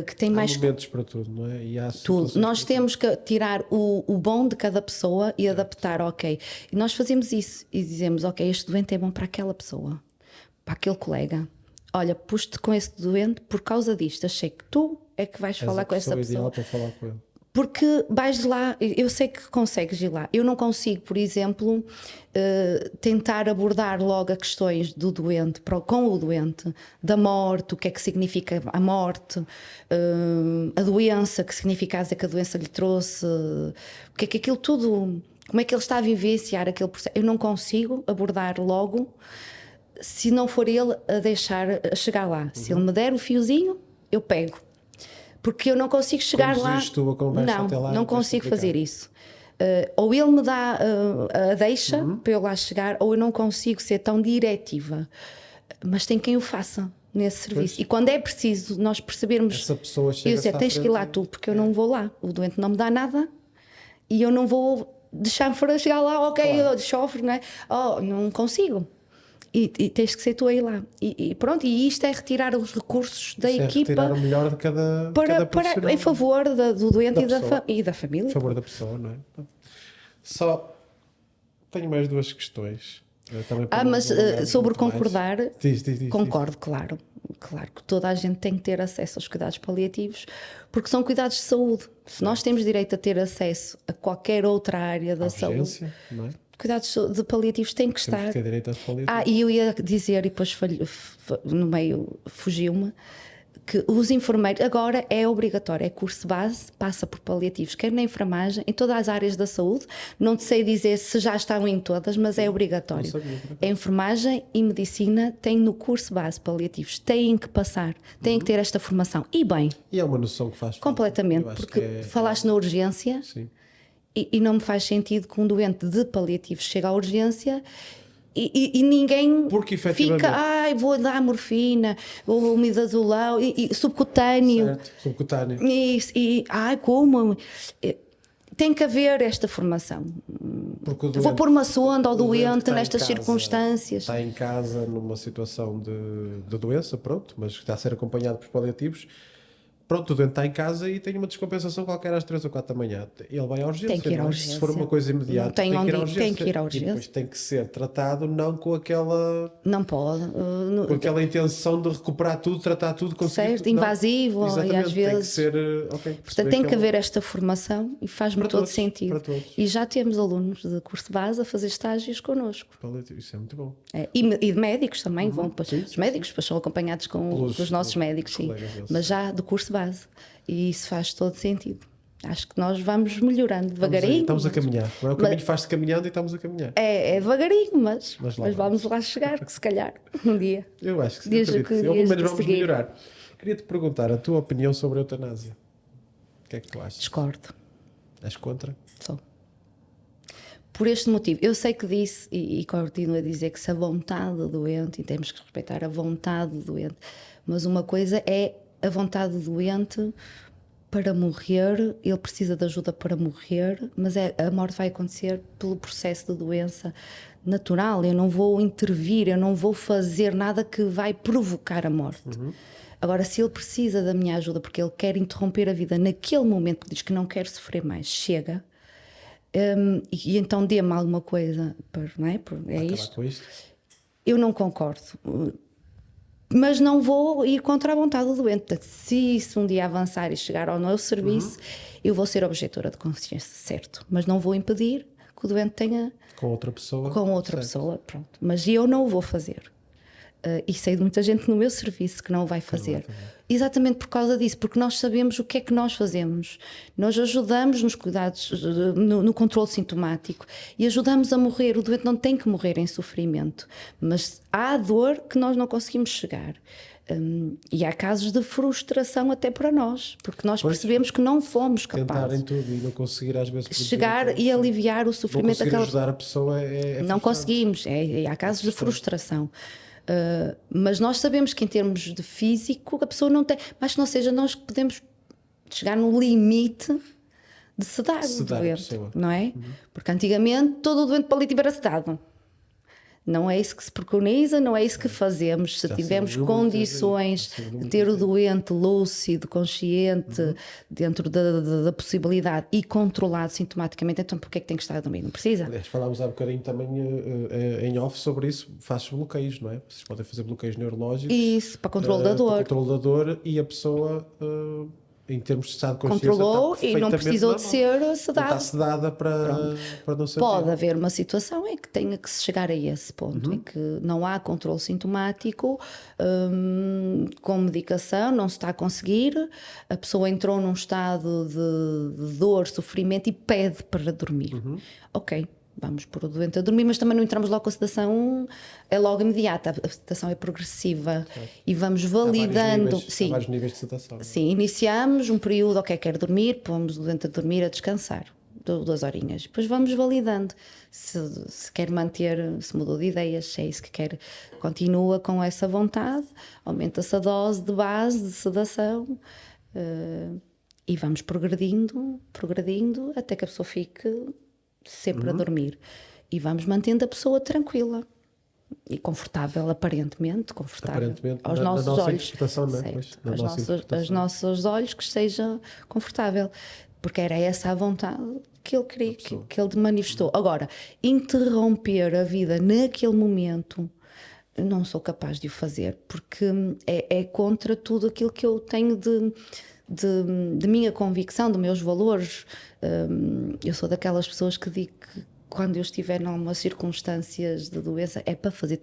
que tem mais... Há momentos para tudo, não é? E há tudo. Nós temos que tirar o bom de cada pessoa e adaptar, ok. E nós fazemos isso e dizemos, ok, este doente é bom para aquela pessoa, para aquele colega. Olha, pus-te com esse doente por causa disto. Achei que tu é que vais falar com essa pessoa. Ideal para falar com ele. Porque vais lá, eu sei que consegues ir lá. Eu não consigo, por exemplo, tentar abordar logo as questões do doente, com o doente, da morte, o que é que significa a morte, a doença, que significa que a doença lhe trouxe, o que é que aquilo tudo, como é que ele está a vivenciar aquele processo. Eu não consigo abordar logo se não for ele a deixar a chegar lá. Se ele me der o fiozinho, eu pego. Porque eu não consigo chegar lá. Não consigo fazer isso. Ou ele me dá a deixa para eu lá chegar, ou eu não consigo ser tão diretiva. Mas tem quem o faça nesse serviço. Pois. E quando é preciso nós percebermos. Essa pessoa chega, eu sei, tens que ir lá tu, porque eu não vou lá. O doente não me dá nada e eu não vou deixar-me fora chegar lá, ok, claro. Eu sofro, não é? Não consigo. E tens que ser tu aí lá. E pronto, e isto é retirar os recursos da equipa. Retirar o melhor de cada para em favor do doente e da família. Em favor da pessoa, não é? Só tenho mais 2 questões. Mas sobre concordar, diz, concordo, claro. Claro que toda a gente tem que ter acesso aos cuidados paliativos, porque são cuidados de saúde. Se nós temos direito a ter acesso a qualquer outra área da saúde, não é? Cuidados de paliativos têm que estar. Ter direito aos paliativos. E eu ia dizer, e depois no meio fugiu-me, que os enfermeiros, agora é obrigatório, é curso base, passa por paliativos, quer na enfermagem, em todas as áreas da saúde, não te sei dizer se já estão em todas, mas é obrigatório. A enfermagem e medicina têm no curso base paliativos, têm que passar, têm que ter esta formação. E bem. E é uma noção que faz completamente, porque falaste na urgência. Sim. E não me faz sentido que um doente de paliativos chegue à urgência e ninguém fica, vou dar morfina, ou umidazolão, e subcutâneo. Certo, subcutâneo. Como? Tem que haver esta formação. Vou pôr uma sonda ao doente nestas circunstâncias. Está em casa numa situação de doença, pronto, mas está a ser acompanhado por paliativos. pronto, o doente está em casa e tem uma descompensação qualquer às 3 ou 4 da manhã. Ele vai à urgência. Tem que ir à não é? urgência. Se for uma coisa imediata, Tem tem que ir à onde ir, urgência. tem que ir à E urgência. depois tem que ser tratado não com aquela intenção de recuperar tudo, tratar tudo, conseguir certo, tudo. invasivo, Não. e Exatamente, às vezes. tem que ser. Portanto, tem que haver esta formação e faz-me Para todo todos, sentido. para todos. E já temos alunos de curso de base a fazer estágios connosco. Isso é muito bom. E de médicos também vão. Sim, Os médicos depois são acompanhados com os nossos médicos, sim. Mas já do curso de base. E isso faz todo sentido. Acho que nós vamos melhorando devagarinho. Estamos a caminhar. Não é? O caminho faz-se caminhando e estamos a caminhar. É devagarinho, mas lá vamos lá chegar, que se calhar um dia. Eu acho que sim. Dias Acredito. que Pelo dias menos de vamos seguir. melhorar. Queria-te perguntar a tua opinião sobre a eutanásia. O que é que tu achas? Discordo. És contra? Só. Por este motivo, eu sei que disse e continuo a dizer que se a vontade do doente, e temos que respeitar a vontade do doente, mas uma coisa é a vontade do doente para morrer, ele precisa de ajuda para morrer, mas a morte vai acontecer pelo processo de doença natural. Eu não vou intervir, eu não vou fazer nada que vai provocar a morte. Agora, se ele precisa da minha ajuda porque ele quer interromper a vida naquele momento, porque diz que não quer sofrer mais, chega, e então dê-me alguma coisa, não é? É isto. Com isto? Eu não concordo. Mas não vou ir contra a vontade do doente. Portanto, se isso um dia avançar e chegar ao novo serviço, eu vou ser objetora de consciência, certo. Mas não vou impedir que o doente tenha com outra pessoa. Pronto. Mas eu não o vou fazer. E sei de muita gente no meu serviço que não o vai fazer. Exatamente por causa disso, porque nós sabemos o que é que nós fazemos. Nós ajudamos nos cuidados, no controle sintomático e ajudamos a morrer. O doente não tem que morrer em sofrimento, mas há dor que nós não conseguimos chegar. E há casos de frustração até para nós, porque nós percebemos que não fomos capazes. Tentarem tudo e não conseguir às vezes chegar e aliviar o sofrimento daquela pessoa. Ajudar a pessoa não conseguimos, há casos de frustração. Mas nós sabemos que em termos de físico a pessoa não tem, mas que não seja, nós podemos chegar no limite de sedar o doente, não é? Porque antigamente todo o doente palíativo era sedado. Não é isso que se preconiza, não é isso que fazemos. Se tivermos condições de ter o doente lúcido, consciente, dentro da possibilidade e controlado sintomaticamente, então porquê é que tem que estar a dormir? Não precisa. Aliás, falámos há bocadinho também em off sobre isso. Faz bloqueios, não é? Vocês podem fazer bloqueios neurológicos. Isso, para controle da dor. Para controle da dor e a pessoa... em termos de estado de consciência, controlou e não precisou de ser sedada. Está sedada para não sentir. Pode haver uma situação em que tenha que se chegar a esse ponto, em que não há controle sintomático, com medicação, não se está a conseguir, a pessoa entrou num estado de dor, sofrimento e pede para dormir. Ok. Vamos pôr o doente a dormir, mas também não entramos logo com a sedação, é logo imediata, a sedação é progressiva e vamos validando. Há vários níveis de sedação. Sim, iniciamos um período, ok, quer dormir, pomos o doente a dormir, a descansar, 2 horinhas. Depois vamos validando se quer manter, se mudou de ideias, se é isso que quer, continua com essa vontade, aumenta-se a dose de base de sedação e vamos progredindo até que a pessoa fique sempre a dormir e vamos mantendo a pessoa tranquila e confortável, aparentemente aos nossos olhos, aos nossos olhos que esteja confortável, porque era essa a vontade que ele queria, que ele manifestou. Agora, interromper a vida naquele momento, não sou capaz de o fazer, porque é contra tudo aquilo que eu tenho de minha convicção, de meus valores. Eu sou daquelas pessoas que digo que quando eu estiver em algumas circunstâncias de doença é para fazer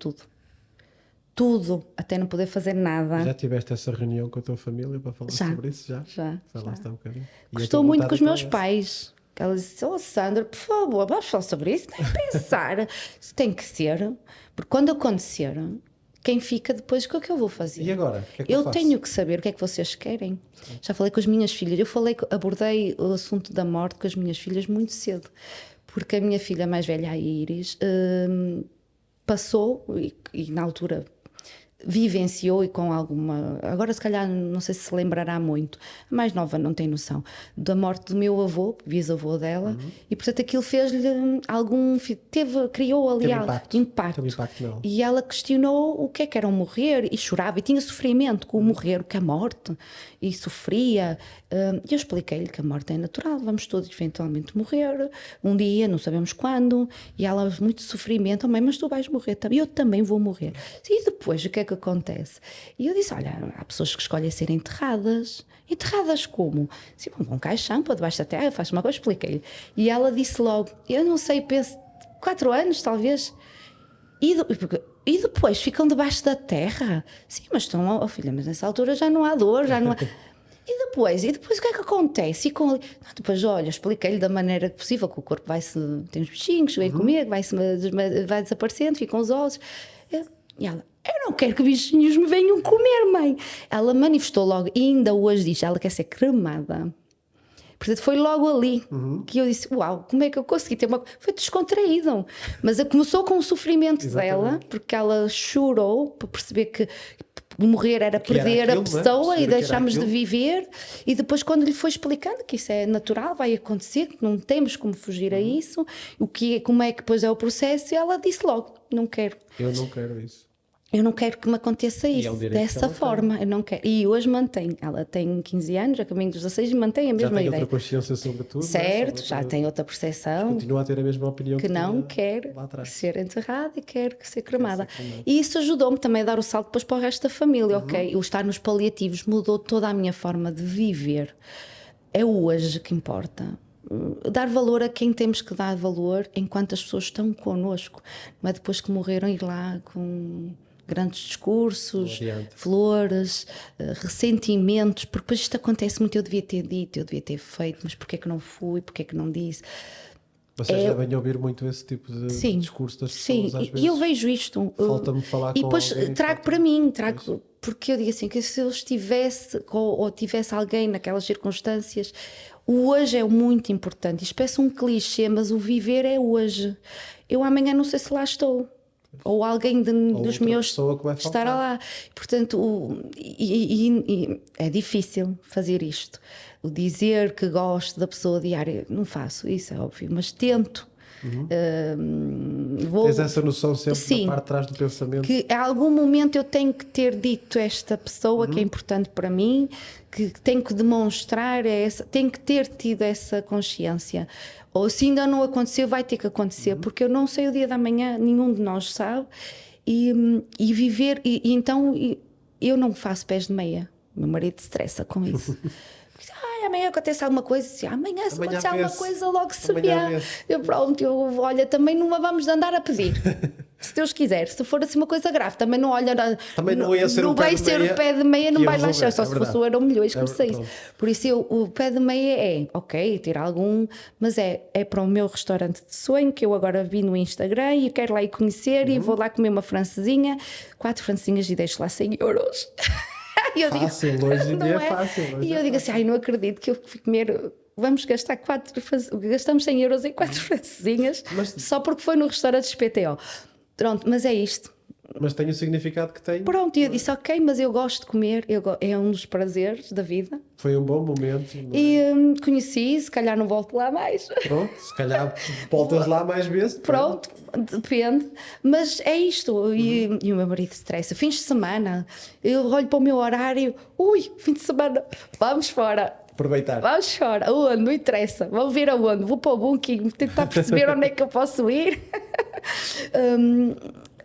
tudo, até não poder fazer nada. Já tiveste essa reunião com a tua família para falar sobre isso? Já. Falaste há um bocadinho. Gostou muito com os meus pais. Ela disse, Sandra, por favor, vamos falar sobre isso, pensar. Isso tem que ser, porque quando acontecer, quem fica depois, o que é que eu vou fazer? E agora? O que é que eu tenho que saber o que é que vocês querem. Sim. Já falei com as minhas filhas. Abordei o assunto da morte com as minhas filhas muito cedo. Porque a minha filha mais velha, a Iris, passou, e na altura vivenciou e com alguma... Agora se calhar não sei se lembrará muito, a mais nova não tem noção, da morte do meu avô, bisavô dela, e portanto aquilo fez-lhe algum... criou ali Teve impacto. Teve impacto nela. E ela questionou o que era um morrer e chorava e tinha sofrimento com o morrer, o que é a morte, e sofria. E eu expliquei-lhe que a morte é natural, vamos todos eventualmente morrer, um dia, não sabemos quando, e ela muito sofrimento, mãe, mas tu vais morrer também, eu também vou morrer. E depois o que é que acontece? E eu disse, olha, há pessoas que escolhem ser enterradas. Enterradas como? Sim, com um caixão para debaixo da terra, faz uma coisa, expliquei-lhe. E ela disse logo, eu não sei, penso, 4 anos talvez, e depois ficam debaixo da terra? Sim, mas estão, oh filha, mas nessa altura já não há dor, já não há... E depois o que é que acontece? Depois, olha, expliquei-lhe da maneira possível que o corpo tem uns bichinhos, vem comer, vai desaparecendo, ficam os ossos. E ela, eu não quero que bichinhos me venham comer, mãe. Ela manifestou logo, e ainda hoje diz, ela quer ser cremada. Portanto, foi logo ali que eu disse, uau, como é que eu consegui ter uma... Foi descontraído. Mas começou com o sofrimento dela, porque ela chorou para perceber que morrer era perder a pessoa e deixámos de viver. E depois, quando lhe foi explicando que isso é natural, vai acontecer, que não temos como fugir a isso, como é que depois é o processo, e ela disse logo, não quero. Eu não quero isso. Eu não quero que me aconteça isso, dessa forma. Eu não quero. E hoje mantém. Ela tem 15 anos, a caminho dos 16, e mantém a mesma ideia. Já tem outra consciência sobre tudo. Certo, já tem outra percepção. Continua a ter a mesma opinião que não quer ser enterrada e quer ser cremada. E isso ajudou-me também a dar o salto depois para o resto da família, ok? O estar nos paliativos mudou toda a minha forma de viver. É o hoje que importa. Dar valor a quem temos que dar valor enquanto as pessoas estão connosco. Não é depois que morreram ir lá com... grandes discursos, flores, ressentimentos, porque depois isto acontece muito, eu devia ter dito, eu devia ter feito, mas porquê é que não fui, porquê é que não disse? Vocês devem ouvir muito esse tipo de discurso das pessoas, às vezes. E eu vejo isto. Falta-me falar com depois alguém. Trago para mim, porque eu digo assim, que se eu estivesse, ou tivesse alguém naquelas circunstâncias, o hoje é muito importante. Isto parece um clichê, mas o viver é hoje. Eu amanhã não sei se lá estou. Ou alguém dos meus estar lá. Portanto, é difícil fazer isto. O dizer que gosto da pessoa diária, não faço, isso é óbvio, mas tento. Tens essa noção sempre na parte de trás do pensamento? Que a algum momento eu tenho que ter dito esta pessoa que é importante para mim, que tenho que demonstrar, tenho que ter tido essa consciência. Ou se ainda não aconteceu, vai ter que acontecer, porque eu não sei o dia da manhã, nenhum de nós sabe, e viver, então eu não faço pés de meia, meu marido se estressa com isso. Amanhã acontece alguma coisa, amanhã se acontecer alguma coisa logo se vê. Olha, também não a vamos andar a pedir. Se Deus quiser, se for assim uma coisa grave, também não olha. Também não ia ser não vai ser o pé de meia, não vai baixar, só se fosse o Euromilhões, como se diz. Por isso o pé de meia é, ok, ter algum, mas é para o meu restaurante de sonho, que eu agora vi no Instagram e quero lá ir conhecer e vou lá comer uma francesinha, 4 francesinhas e deixo lá 100 euros. Fácil, hoje em dia é fácil. E eu digo assim, não acredito que eu fui comer... Vamos gastar gastamos 100 euros em 4 francesinhas só porque foi no restaurante XPTO. Pronto, mas é isto. Mas tem o significado que tem. Pronto, e eu disse, ok, mas eu gosto de comer, é um dos prazeres da vida. Foi um bom momento. E conheci, se calhar não volto lá mais. Pronto, se calhar voltas lá mais vezes. Pronto, depende. Mas é isto. E o meu marido estressa. Fins de semana, eu olho para o meu horário, fim de semana, vamos fora. Aproveitar. Vamos fora, aonde? Não interessa. Vamos ver aonde. Vou para o Booking, tentar perceber onde é que eu posso ir.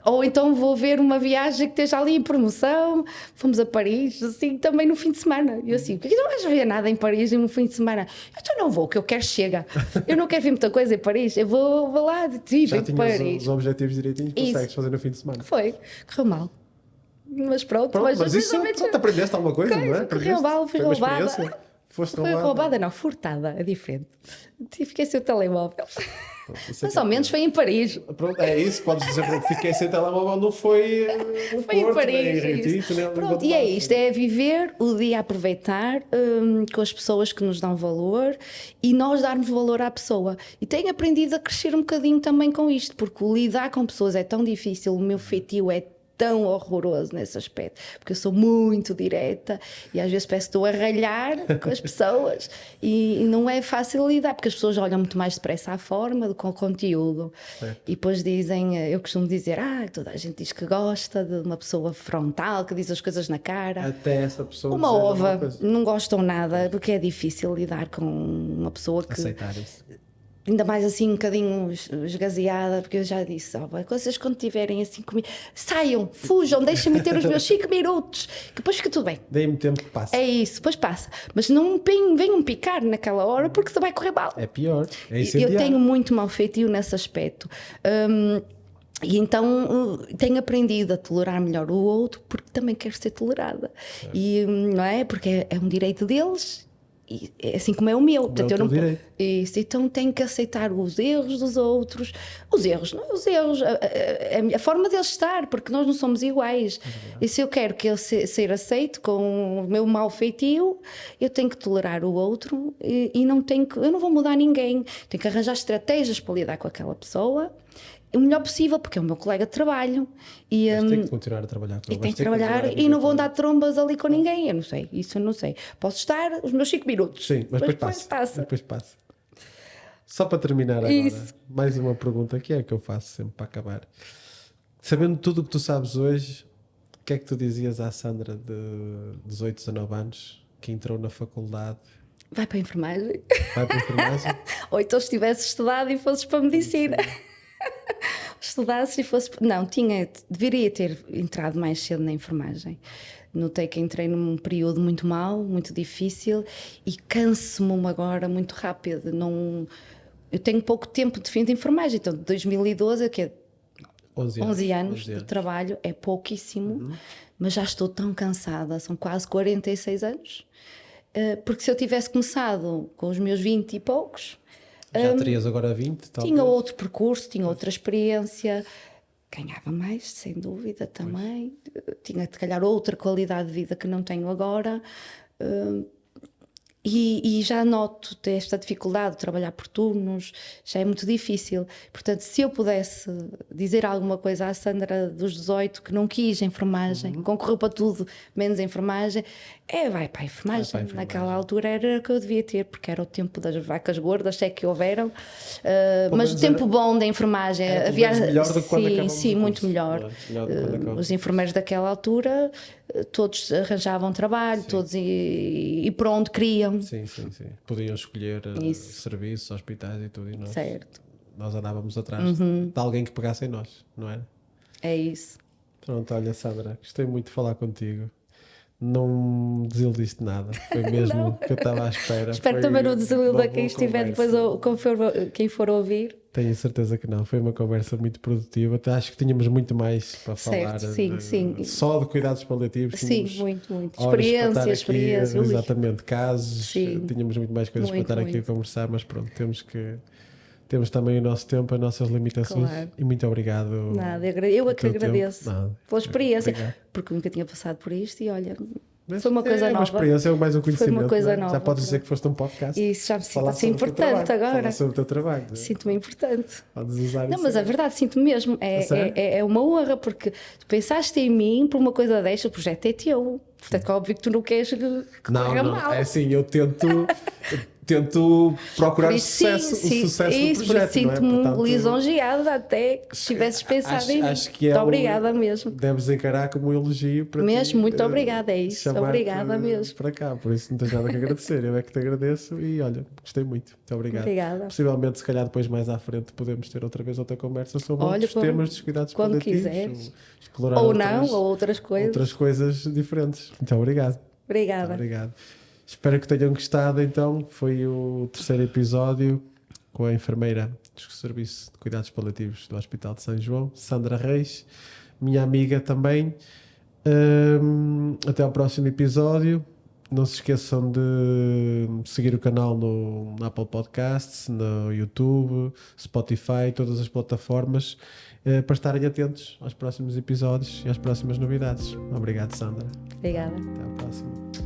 Ou então vou ver uma viagem que esteja ali em promoção. Fomos a Paris, assim, também no fim de semana. E eu assim, por que não vais ver nada em Paris no fim de semana? Eu não vou, o que eu quero chega. Eu não quero ver muita coisa em Paris. Eu vou lá de já tinhas Paris. Os objetivos direitinhos, consegues fazer no fim de semana. Foi, correu mal. Mas pronto. Mas isso, aprendeste alguma coisa, não é? Correu mal, fui roubada. Foi roubada, não, furtada, é diferente. Fiquei sem o telemóvel. Mas ao menos foi em Paris. Pronto, é isso, podes dizer que fiquei sem telemóvel, não foi no foi Porto, em Paris. Pronto, e é isto, é viver o dia a aproveitar com as pessoas que nos dão valor e nós darmos valor à pessoa. E tenho aprendido a crescer um bocadinho também com isto, porque lidar com pessoas é tão difícil, o meu feitio é tão horroroso nesse aspecto, porque eu sou muito direta e às vezes parece que estou a ralhar com as pessoas e não é fácil lidar, porque as pessoas olham muito mais depressa à forma do que ao conteúdo. E depois dizem, eu costumo dizer, toda a gente diz que gosta de uma pessoa frontal, que diz as coisas na cara. Até essa pessoa uma dizer ova, alguma coisa. não gostam nada, porque é difícil lidar com uma pessoa que... Aceitar isso. Ainda mais assim um bocadinho esgazeada, porque eu já disse, vocês quando estiverem assim comigo, saiam, fujam, deixem-me ter os meus 5 minutos, que depois fica tudo bem. Deem-me tempo que passa. É isso, depois passa. Mas não venham picar naquela hora, porque você vai correr mal. É pior, é incendiário. Eu tenho muito mau feitio nesse aspecto. E então tenho aprendido a tolerar melhor o outro, porque também quero ser tolerada. E não é? Porque é um direito deles. E assim como é o meu, portanto, eu não isso, então tenho que aceitar os erros dos outros, os erros, a forma deles estar, porque nós não somos iguais. E se eu quero que ele ser aceito com o meu mau feitio, eu tenho que tolerar o outro e não tenho que, eu não vou mudar ninguém, tenho que arranjar estratégias para lidar com aquela pessoa o melhor possível, porque é o meu colega de trabalho e tem que continuar a trabalhar com ele. Tem que trabalhar e não vou dar trombas ali com ninguém, eu não sei, isso eu não sei. Posso estar os meus 5 minutos. Sim, mas depois passa. Depois passa. Só para terminar agora, mais uma pergunta que é que eu faço sempre para acabar. Sabendo tudo o que tu sabes hoje, o que é que tu dizias à Sandra de 18, 19 anos que entrou na faculdade? Vai para a enfermagem. Vai para a enfermagem? Ou então se tivesse estudado e fosses para a medicina. Estudasse e fosse... Não, deveria ter entrado mais cedo na enfermagem. Notei que entrei num período muito mau, muito difícil e canso-me agora muito rápido. Eu tenho pouco tempo de fim de enfermagem, então de 2012, que é 11 anos de trabalho, é pouquíssimo, mas já estou tão cansada, são quase 46 anos. Porque se eu tivesse começado com os meus 20 e poucos... Já terias agora 20, talvez? Tinha outro percurso, tinha outra experiência, ganhava mais, sem dúvida, também. Tinha, se calhar, outra qualidade de vida que não tenho agora. E já noto esta dificuldade de trabalhar por turnos, já é muito difícil. Portanto, se eu pudesse dizer alguma coisa à Sandra dos 18 que não quis enfermagem, concorreu para tudo menos enfermagem, vai para a enfermagem. Naquela altura era o que eu devia ter, porque era o tempo das vacas gordas, sei que houveram, mas o tempo bom da enfermagem havia melhor do que quando acabamos. Sim, muito melhor. Os enfermeiros daquela altura todos arranjavam trabalho, todos e pronto, queriam. Sim. Podiam escolher serviços, hospitais e tudo. E nós andávamos atrás de alguém que pegasse em nós, não era? É isso. Pronto, olha, Sandra, gostei muito de falar contigo. Não desiludiste nada, foi mesmo que eu estava à espera. Espero também não desiluda quem estiver depois, quem for ouvir. Tenho certeza que não, foi uma conversa muito produtiva. Até acho que tínhamos muito mais para falar. Sim. Só de cuidados paliativos. Sim, muito. Experiência. Exatamente, casos. Tínhamos muito mais coisas para estar aqui a conversar, mas pronto, temos também o nosso tempo, as nossas limitações. Claro. E muito obrigado. Nada, eu é que agradeço pela experiência, obrigado. Porque nunca tinha passado por isto e olha, foi uma coisa nova. É uma experiência, é mais um conhecimento. Foi uma coisa nova. Já podes dizer que foste um podcast. E isso já me sinto assim importante agora. Falar sobre o teu trabalho. Sinto-me importante. Podes usar não, isso. Mas a verdade, sinto mesmo. É uma honra, porque tu pensaste em mim por uma coisa desta, o projeto é teu. Portanto, é óbvio que tu não queres que corra mal. É assim, eu tento procurar o sucesso do projeto. Sinto-me lisonjeada até que tivesses pensado em mim. Acho que muito obrigada mesmo. Deves encarar como um elogio para mesmo, muito obrigada, é isso. Obrigada mesmo. Para cá, por isso não tens nada que agradecer. Eu é que te agradeço e olha, gostei muito. Muito obrigado. Obrigada. Possivelmente, se calhar depois mais à frente podemos ter outra vez outra conversa sobre outros temas dos cuidados quando paliativos. Quiseres. Explorar ou outras coisas. Outras coisas diferentes. Muito obrigado. Obrigada. Obrigado. Espero que tenham gostado, então. Foi o 3º episódio com a enfermeira do Serviço de Cuidados Paliativos do Hospital de São João, Sandra Reis, minha amiga também. Até ao próximo episódio. Não se esqueçam de seguir o canal no Apple Podcasts, no YouTube, Spotify, todas as plataformas, para estarem atentos aos próximos episódios e às próximas novidades. Obrigado, Sandra. Obrigada. Até à próxima.